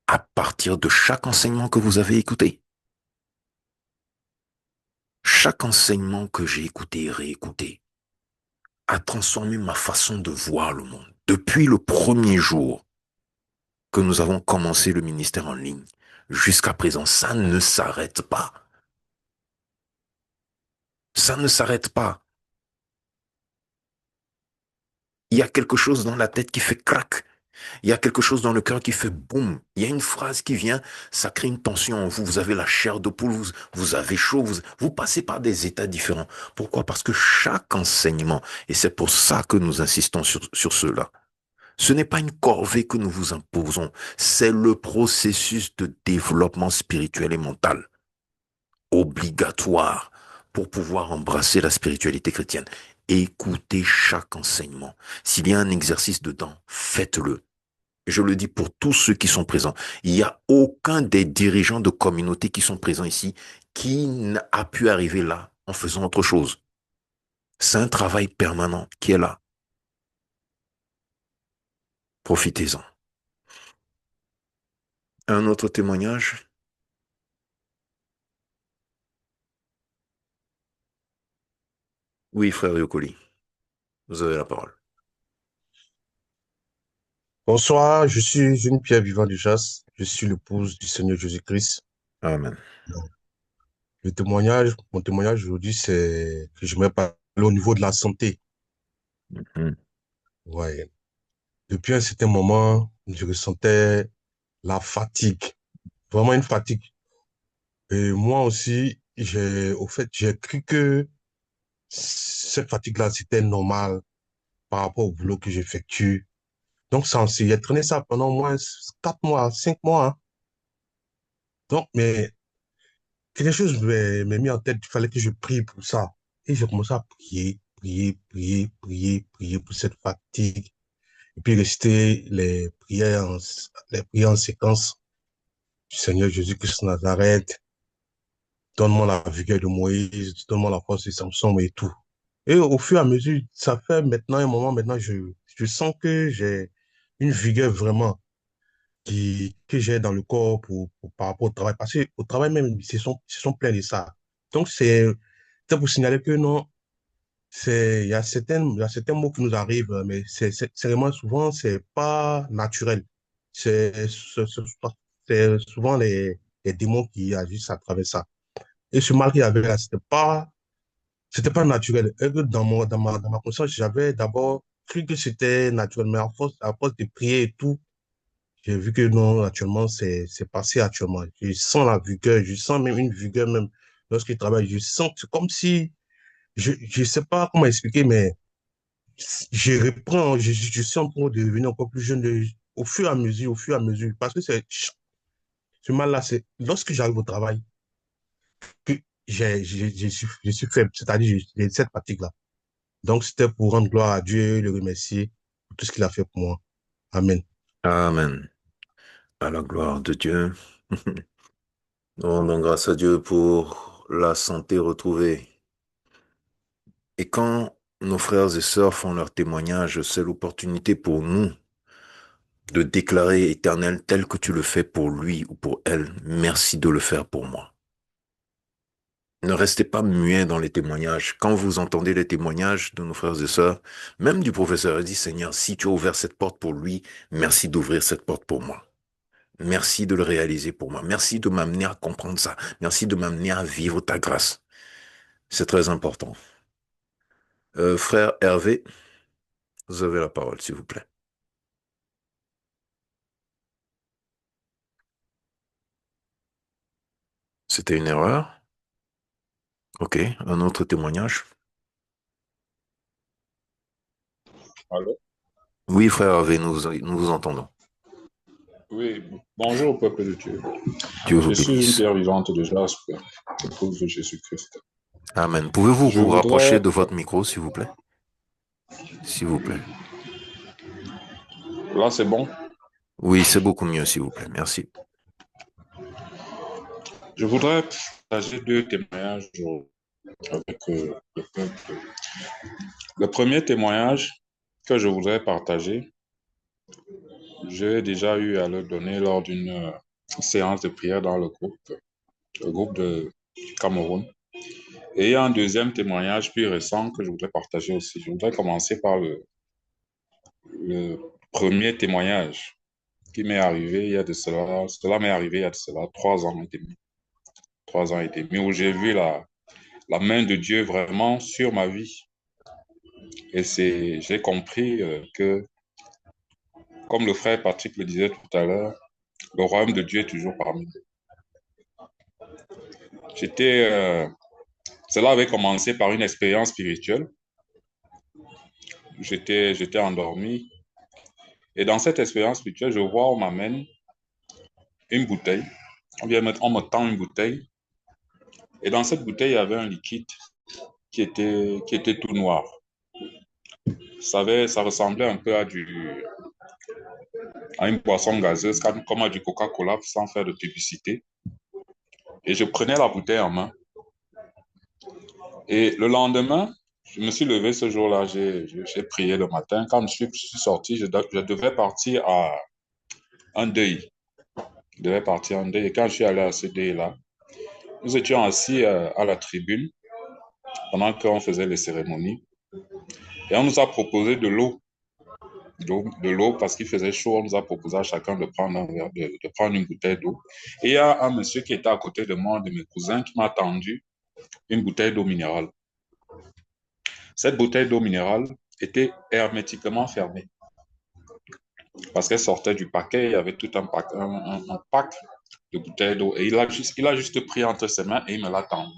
à partir de chaque enseignement que vous avez écouté? Chaque enseignement que j'ai écouté et réécouté a transformé ma façon de voir le monde. Depuis le premier jour que nous avons commencé le ministère en ligne, jusqu'à présent, ça ne s'arrête pas. Ça ne s'arrête pas. Il y a quelque chose dans la tête qui fait crac. Il y a quelque chose dans le cœur qui fait boum. Il y a une phrase qui vient, ça crée une tension en vous. Vous avez la chair de poule, vous avez chaud, vous passez par des états différents. Pourquoi? Parce que chaque enseignement, et c'est pour ça que nous insistons sur cela, ce n'est pas une corvée que nous vous imposons, c'est le processus de développement spirituel et mental obligatoire pour pouvoir embrasser la spiritualité chrétienne. Écoutez chaque enseignement. S'il y a un exercice dedans, faites-le. Je le dis pour tous ceux qui sont présents. Il n'y a aucun des dirigeants de communauté qui sont présents ici qui n'a pu arriver là en faisant autre chose. C'est un travail permanent qui est là. Profitez-en. Un autre témoignage? Oui, frère Yokoli, vous avez la parole. Bonsoir, je suis une pierre vivante du Jas. Je suis l'épouse du Seigneur Jésus-Christ. Amen. Mon témoignage aujourd'hui, c'est que je me parler au niveau de la santé. Mhm. Ouais. Depuis un certain moment, je ressentais la fatigue, vraiment une fatigue. Et moi aussi, j'ai cru que cette fatigue-là, c'était normal par rapport au boulot que j'effectue. Donc, ça, il a traîné ça pendant au moins 4 mois, 5 mois, hein. Donc, mais quelque chose m'est mis en tête, il fallait que je prie pour ça. Et j'ai commencé à prier, prier, prier, prier, prier pour cette fatigue. Et puis réciter les prières en séquence du Seigneur Jésus-Christ de Nazareth. Donne-moi la vigueur de Moïse, donne-moi la force de Samson et tout. Et au fur et à mesure, ça fait maintenant un moment, maintenant, je sens que j'ai une vigueur vraiment que j'ai dans le corps par rapport au travail. Parce qu'au travail même, ils se sont pleins de ça. Donc, c'est pour signaler que non, il y a certains mots qui nous arrivent, mais c'est vraiment souvent, c'est pas naturel. C'est souvent les démons qui agissent à travers ça. Et ce mal qu'il y avait là, c'était pas naturel. Et que dans ma conscience, j'avais d'abord cru que c'était naturel, mais à force de prier et tout, j'ai vu que non, actuellement, c'est passé actuellement. Je sens la vigueur, je sens même une vigueur même lorsque je travaille. Je sens que c'est comme si, je sais pas comment expliquer, mais je reprends, je suis en train de devenir encore plus jeune au fur et à mesure. Parce que ce mal-là, c'est lorsque j'arrive au travail, que je suis faible, c'est-à-dire j'ai cette fatigue-là. Donc, c'était pour rendre gloire à Dieu, le remercier pour tout ce qu'il a fait pour moi. Amen. Amen. À la gloire de Dieu. Nous rendons grâce à Dieu pour la santé retrouvée. Et quand nos frères et sœurs font leur témoignage, c'est l'opportunité pour nous de déclarer, Éternel, tel que tu le fais pour lui ou pour elle, merci de le faire pour moi. Ne restez pas muets dans les témoignages. Quand vous entendez les témoignages de nos frères et sœurs, même du professeur, il dit, Seigneur, si tu as ouvert cette porte pour lui, merci d'ouvrir cette porte pour moi. Merci de le réaliser pour moi. Merci de m'amener à comprendre ça. Merci de m'amener à vivre ta grâce. C'est très important. Frère Hervé, vous avez la parole, s'il vous plaît. C'était une erreur? Ok, un autre témoignage? Allô? Oui, frère Hervé, nous vous entendons. Oui, bonjour peuple de Dieu. Dieu vous Je suis une bénisse. pierre vivante de jaspe, épouse de Jésus-Christ. Amen. Pouvez-vous Je vous rapprocher voudrais... de votre micro, s'il vous plaît? S'il vous plaît. Là, c'est bon. Oui, c'est beaucoup mieux, s'il vous plaît. Merci. Je voudrais partager deux témoignages avec le peuple. Le premier témoignage que je voudrais partager, j'ai déjà eu à le donner lors d'une séance de prière dans le groupe du Cameroun. Et il y a un deuxième témoignage plus récent que je voudrais partager aussi. Je voudrais commencer par le premier témoignage qui m'est arrivé il y a de cela m'est arrivé il y a de cela 3 ans et demi. 3 ans et demi, où j'ai vu la main de Dieu vraiment sur ma vie. Et j'ai compris que, comme le frère Patrick le disait tout à l'heure, le royaume de Dieu est toujours parmi nous. Cela avait commencé par une expérience spirituelle. J'étais endormi. Et dans cette expérience spirituelle, je vois, on m'amène une bouteille. On me tend une bouteille. Et dans cette bouteille, il y avait un liquide qui était tout noir. Ça ressemblait un peu à une boisson gazeuse, comme à du Coca-Cola, sans faire de publicité. Et je prenais la bouteille en main. Et le lendemain, je me suis levé ce jour-là, j'ai prié le matin. Quand je suis sorti, je devais partir à un deuil. Je devais partir à un deuil. Et quand je suis allé à ce deuil-là, nous étions assis à la tribune pendant qu'on faisait les cérémonies. Et on nous a proposé de l'eau. De l'eau parce qu'il faisait chaud. On nous a proposé à chacun de prendre de prendre une bouteille d'eau. Et il y a un monsieur qui était à côté de moi, de mes cousins, qui m'a tendu une bouteille d'eau minérale. Cette bouteille d'eau minérale était hermétiquement fermée parce qu'elle sortait du paquet. Il y avait tout un pack de bouteilles d'eau. Et il a juste pris entre ses mains et il me l'a tendu.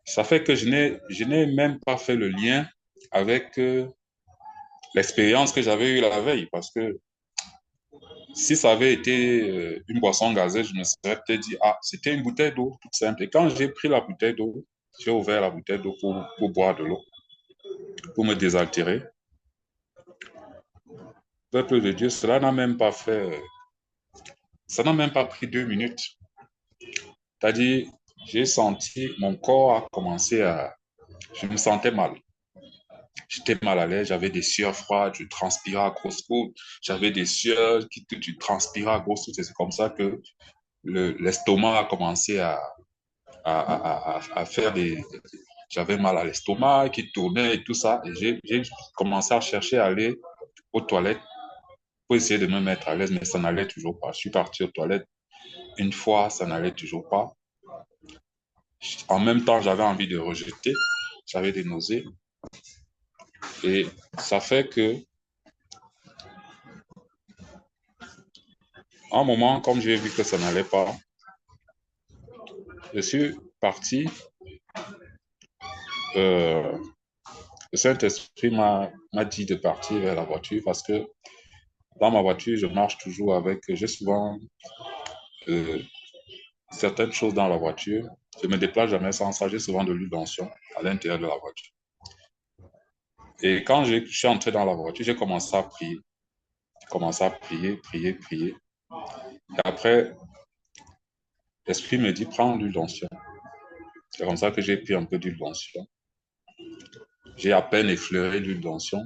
Ça fait que je n'ai même pas fait le lien avec l'expérience que j'avais eue la veille, parce que si ça avait été une boisson gazée, je me serais peut-être dit, ah, c'était une bouteille d'eau toute simple. Et quand j'ai pris la bouteille d'eau, j'ai ouvert la bouteille d'eau pour boire de l'eau, pour me désaltérer. Peuple de Dieu, cela n'a même pas fait, ça n'a même pas pris 2 minutes. C'est-à-dire, j'ai senti, mon corps a commencé à, je me sentais mal. J'étais mal à l'aise, j'avais des sueurs froides, je transpirais à grosses gouttes, j'avais des sueurs tu transpirais à grosses gouttes. C'est comme ça que l'estomac a commencé à faire des... J'avais mal à l'estomac qui tournait et tout ça. Et j'ai commencé à chercher à aller aux toilettes pour essayer de me mettre à l'aise, mais ça n'allait toujours pas. Je suis parti aux toilettes une fois, ça n'allait toujours pas. En même temps, j'avais envie de rejeter, j'avais des nausées. Et ça fait que, à un moment, comme j'ai vu que ça n'allait pas, je suis parti. Le Saint-Esprit m'a dit de partir vers la voiture parce que dans ma voiture, je marche toujours avec, j'ai souvent certaines choses dans la voiture. Je ne me déplace jamais sans ça, j'ai souvent de l'huile d'onction à l'intérieur de la voiture. Et quand je suis entré dans la voiture, j'ai commencé à prier. J'ai commencé à prier, prier, prier. Et après, l'Esprit me dit, prends l'huile d'onction. C'est comme ça que j'ai pris un peu d'huile d'onction. J'ai à peine effleuré l'huile d'onction.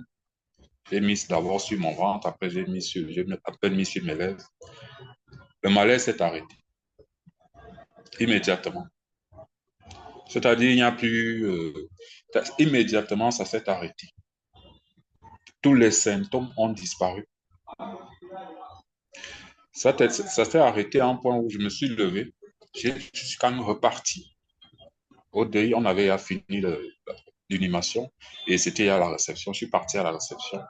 J'ai mis d'abord sur mon ventre, après j'ai à peine mis sur mes lèvres. Le malaise s'est arrêté immédiatement. C'est-à-dire, il n'y a plus... immédiatement, ça s'est arrêté. Tous les symptômes ont disparu. Ça s'est arrêté à un point où je me suis levé. Je suis quand même reparti. Au deuil, on avait fini l'inhumation et c'était à la réception. Je suis parti à la réception.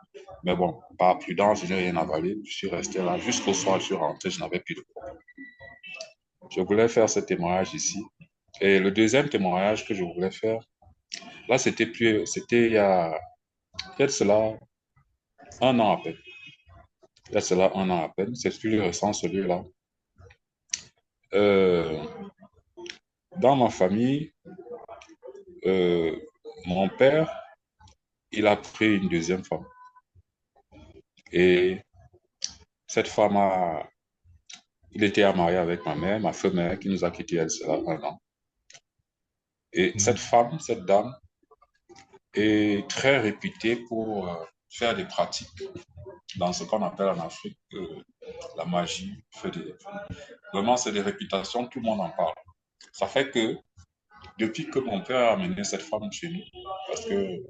Mais bon, par prudence, je n'ai rien avalé. Je suis resté là. Jusqu'au soir, je suis rentré, je n'avais plus de problème. Je voulais faire ce témoignage ici. Et le deuxième témoignage que je voulais faire, là, c'était il y a peut-être cela 1 an à peine. Il y a cela 1 an à peine. C'est plus récent, celui-là. Dans ma famille, mon père, il a pris une deuxième femme. Et cette femme il était marié avec ma mère, ma mère qui nous a quittés, elle, cela 1 an. Et cette femme, cette dame, est très réputée pour faire des pratiques dans ce qu'on appelle en Afrique la magie. Vraiment, c'est des réputations, tout le monde en parle. Ça fait que depuis que mon père a amené cette femme chez nous, parce que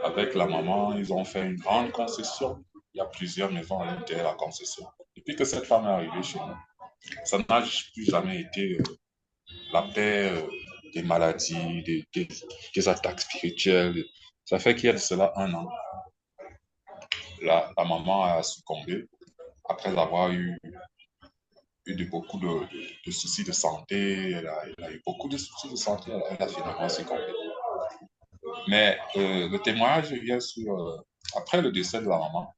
avec la maman, ils ont fait une grande concession. Il y a plusieurs maisons à l'intérieur de la concession. Depuis que cette femme est arrivée chez nous, ça n'a plus jamais été la paix des maladies, des attaques spirituelles. Ça fait qu'il y a de cela 1 an. La maman a succombé après avoir eu beaucoup de soucis de santé. Elle a eu beaucoup de soucis de santé. Elle a finalement succombé. Mais le témoignage vient sur... après le décès de la maman,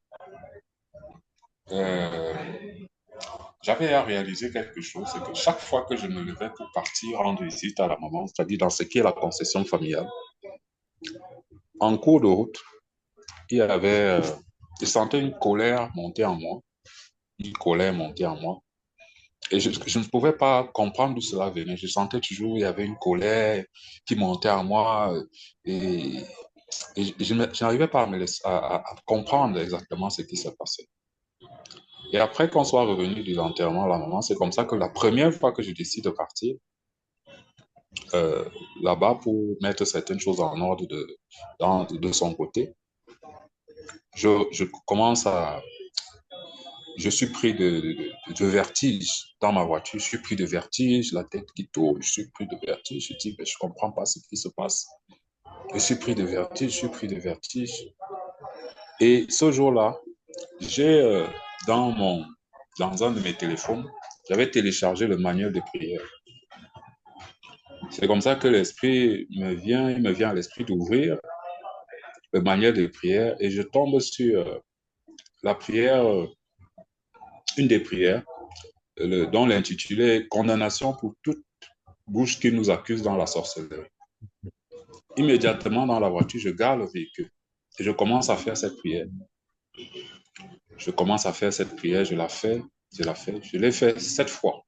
j'avais à réaliser quelque chose, c'est que chaque fois que je me levais pour partir rendre visite à la maman, c'est-à-dire dans ce qui est la concession familiale, en cours de route, il y avait... je sentais une colère monter en moi, une colère monter en moi. Et je ne pouvais pas comprendre d'où cela venait. Je sentais toujours qu'il y avait une colère qui montait en moi et je n'arrivais pas à comprendre exactement ce qui se passait. Et après qu'on soit revenu de l'enterrement à la maman, c'est comme ça que la première fois que je décide de partir là-bas pour mettre certaines choses en ordre de son côté, je commence à... Je suis pris de vertige dans ma voiture. Je suis pris de vertige, la tête qui tourne. Je suis pris de vertige. Je dis, mais je ne comprends pas ce qui se passe. Je suis pris de vertige, je suis pris de vertige. Et ce jour-là, j'ai dans un de mes téléphones, j'avais téléchargé le manuel de prière. C'est comme ça que l'esprit il me vient à l'esprit d'ouvrir le manuel de prière et je tombe sur la prière, une des prières, dont l'intitulé est Condamnation pour toute bouche qui nous accuse dans la sorcellerie. Immédiatement dans la voiture, je garde le véhicule et je commence à faire cette prière. Je commence à faire cette prière, je l'ai fait 7 fois.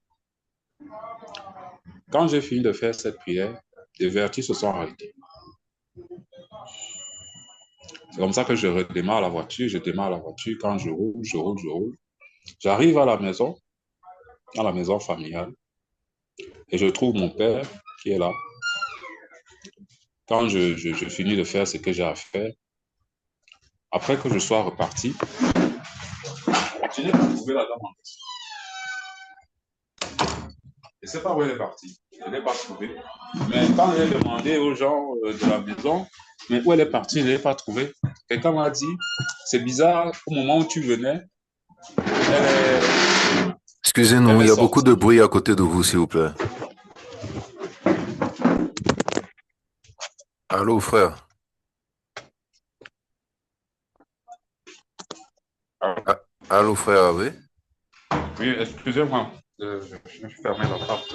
Quand j'ai fini de faire cette prière, les vertiges se sont arrêtés. C'est comme ça que je redémarre la voiture, je démarre la voiture, quand je roule. J'arrive à la maison familiale, et je trouve mon père qui est là. Quand je finis de faire ce que j'ai à faire, après que je sois reparti, je n'ai pas trouvé la dame en question. Je ne sais pas où elle est partie. Je ne l'ai pas trouvée. Mais quand j'ai demandé aux gens de la maison, mais où elle est partie, je ne l'ai pas trouvée. Quelqu'un m'a dit, c'est bizarre, au moment où tu venais, Excusez-nous, il y a beaucoup de bruit à côté de vous, s'il vous plaît. Allô, frère. Allô, frère, oui? Oui, excusez-moi, je me suis fermé la porte.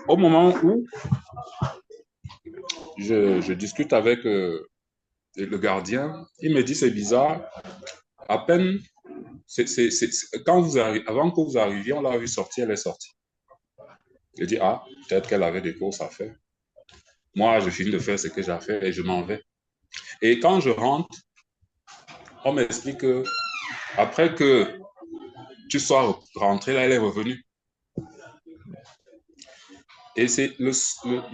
Au moment où je discute avec le gardien, il me dit c'est bizarre, à peine, quand avant que vous arriviez, on l'a vu sortir, elle est sortie. Je dis, ah, peut-être qu'elle avait des courses à faire. Moi, je finis de faire ce que j'ai à faire et je m'en vais. Et quand je rentre, on m'explique que après que tu sois rentré, là, elle est revenue. Et c'est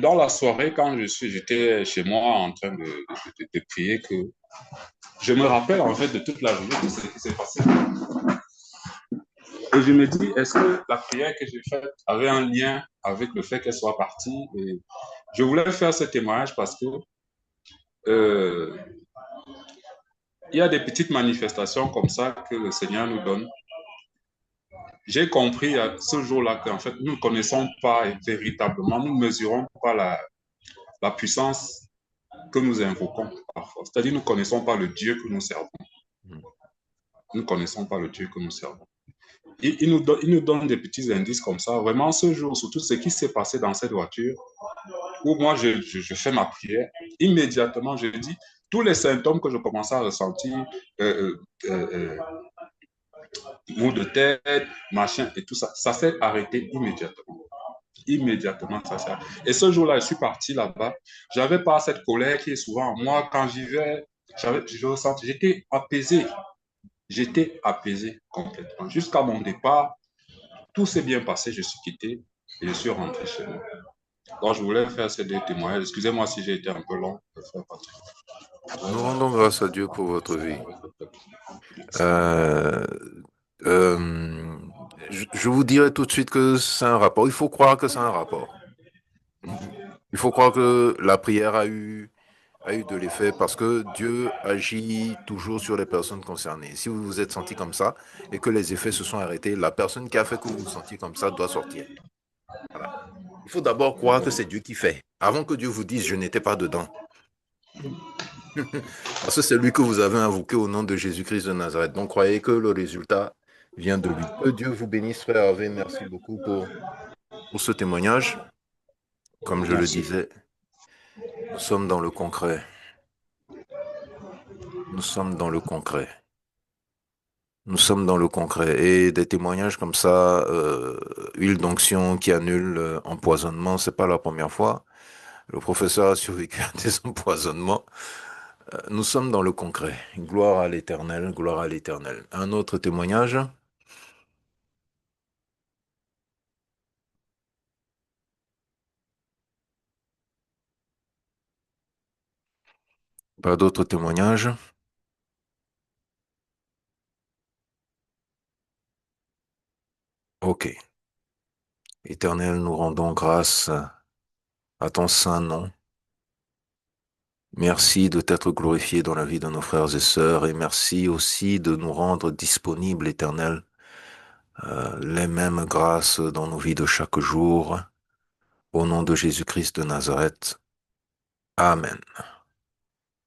dans la soirée, quand j'étais chez moi en train de prier, que je me rappelle en fait de toute la journée de ce qui s'est passé. Et je me dis, est-ce que la prière que j'ai faite avait un lien avec le fait qu'elle soit partie? Et je voulais faire ce témoignage parce que il y a des petites manifestations comme ça que le Seigneur nous donne. J'ai compris ce jour-là qu'en fait, nous ne connaissons pas véritablement, nous ne mesurons pas la puissance que nous invoquons parfois. C'est-à-dire, nous ne connaissons pas le Dieu que nous servons. Nous ne connaissons pas le Dieu que nous servons. Il nous donne des petits indices comme ça. Vraiment, ce jour, surtout ce qui s'est passé dans cette voiture, où moi, je fais ma prière, immédiatement, je dis, tous les symptômes que je commençais à ressentir, maux de tête, machin et tout ça, ça s'est arrêté immédiatement. Immédiatement, ça s'est arrêté. Et ce jour-là, je suis parti là-bas. Je n'avais pas cette colère qui est souvent en moi. Quand j'y vais, je ressentais, j'étais apaisé. J'étais apaisé complètement. Jusqu'à mon départ, tout s'est bien passé. Je suis quitté et je suis rentré chez moi. Donc, je voulais faire ces deux témoignages. Excusez-moi si j'ai été un peu long, frère Patrick. Nous rendons grâce à Dieu pour votre vie. Je vous dirai tout de suite que c'est un rapport. Il faut croire que c'est un rapport. Il faut croire que la prière a eu de l'effet parce que Dieu agit toujours sur les personnes concernées. Si vous vous êtes senti comme ça et que les effets se sont arrêtés, la personne qui a fait que vous vous sentiez comme ça doit sortir. Voilà. Il faut d'abord croire que c'est Dieu qui fait, avant que Dieu vous dise je n'étais pas dedans. Parce que c'est lui que vous avez invoqué au nom de Jésus-Christ de Nazareth. Donc croyez que le résultat vient de lui. Que Dieu vous bénisse, frère Hervé. Merci beaucoup pour ce témoignage. Comme je le disais, nous sommes dans le concret. Nous sommes dans le concret. Nous sommes dans le concret. Et des témoignages comme ça, huile d'onction qui annule empoisonnement, c'est pas la première fois. Le professeur a survécu à des empoisonnements. Nous sommes dans le concret. Gloire à l'Éternel, gloire à l'Éternel. Un autre témoignage. Pas d'autres témoignages. Ok. Éternel, nous rendons grâce à ton saint nom. Merci de t'être glorifié dans la vie de nos frères et sœurs et merci aussi de nous rendre disponibles, Éternel, les mêmes grâces dans nos vies de chaque jour. Au nom de Jésus-Christ de Nazareth. Amen.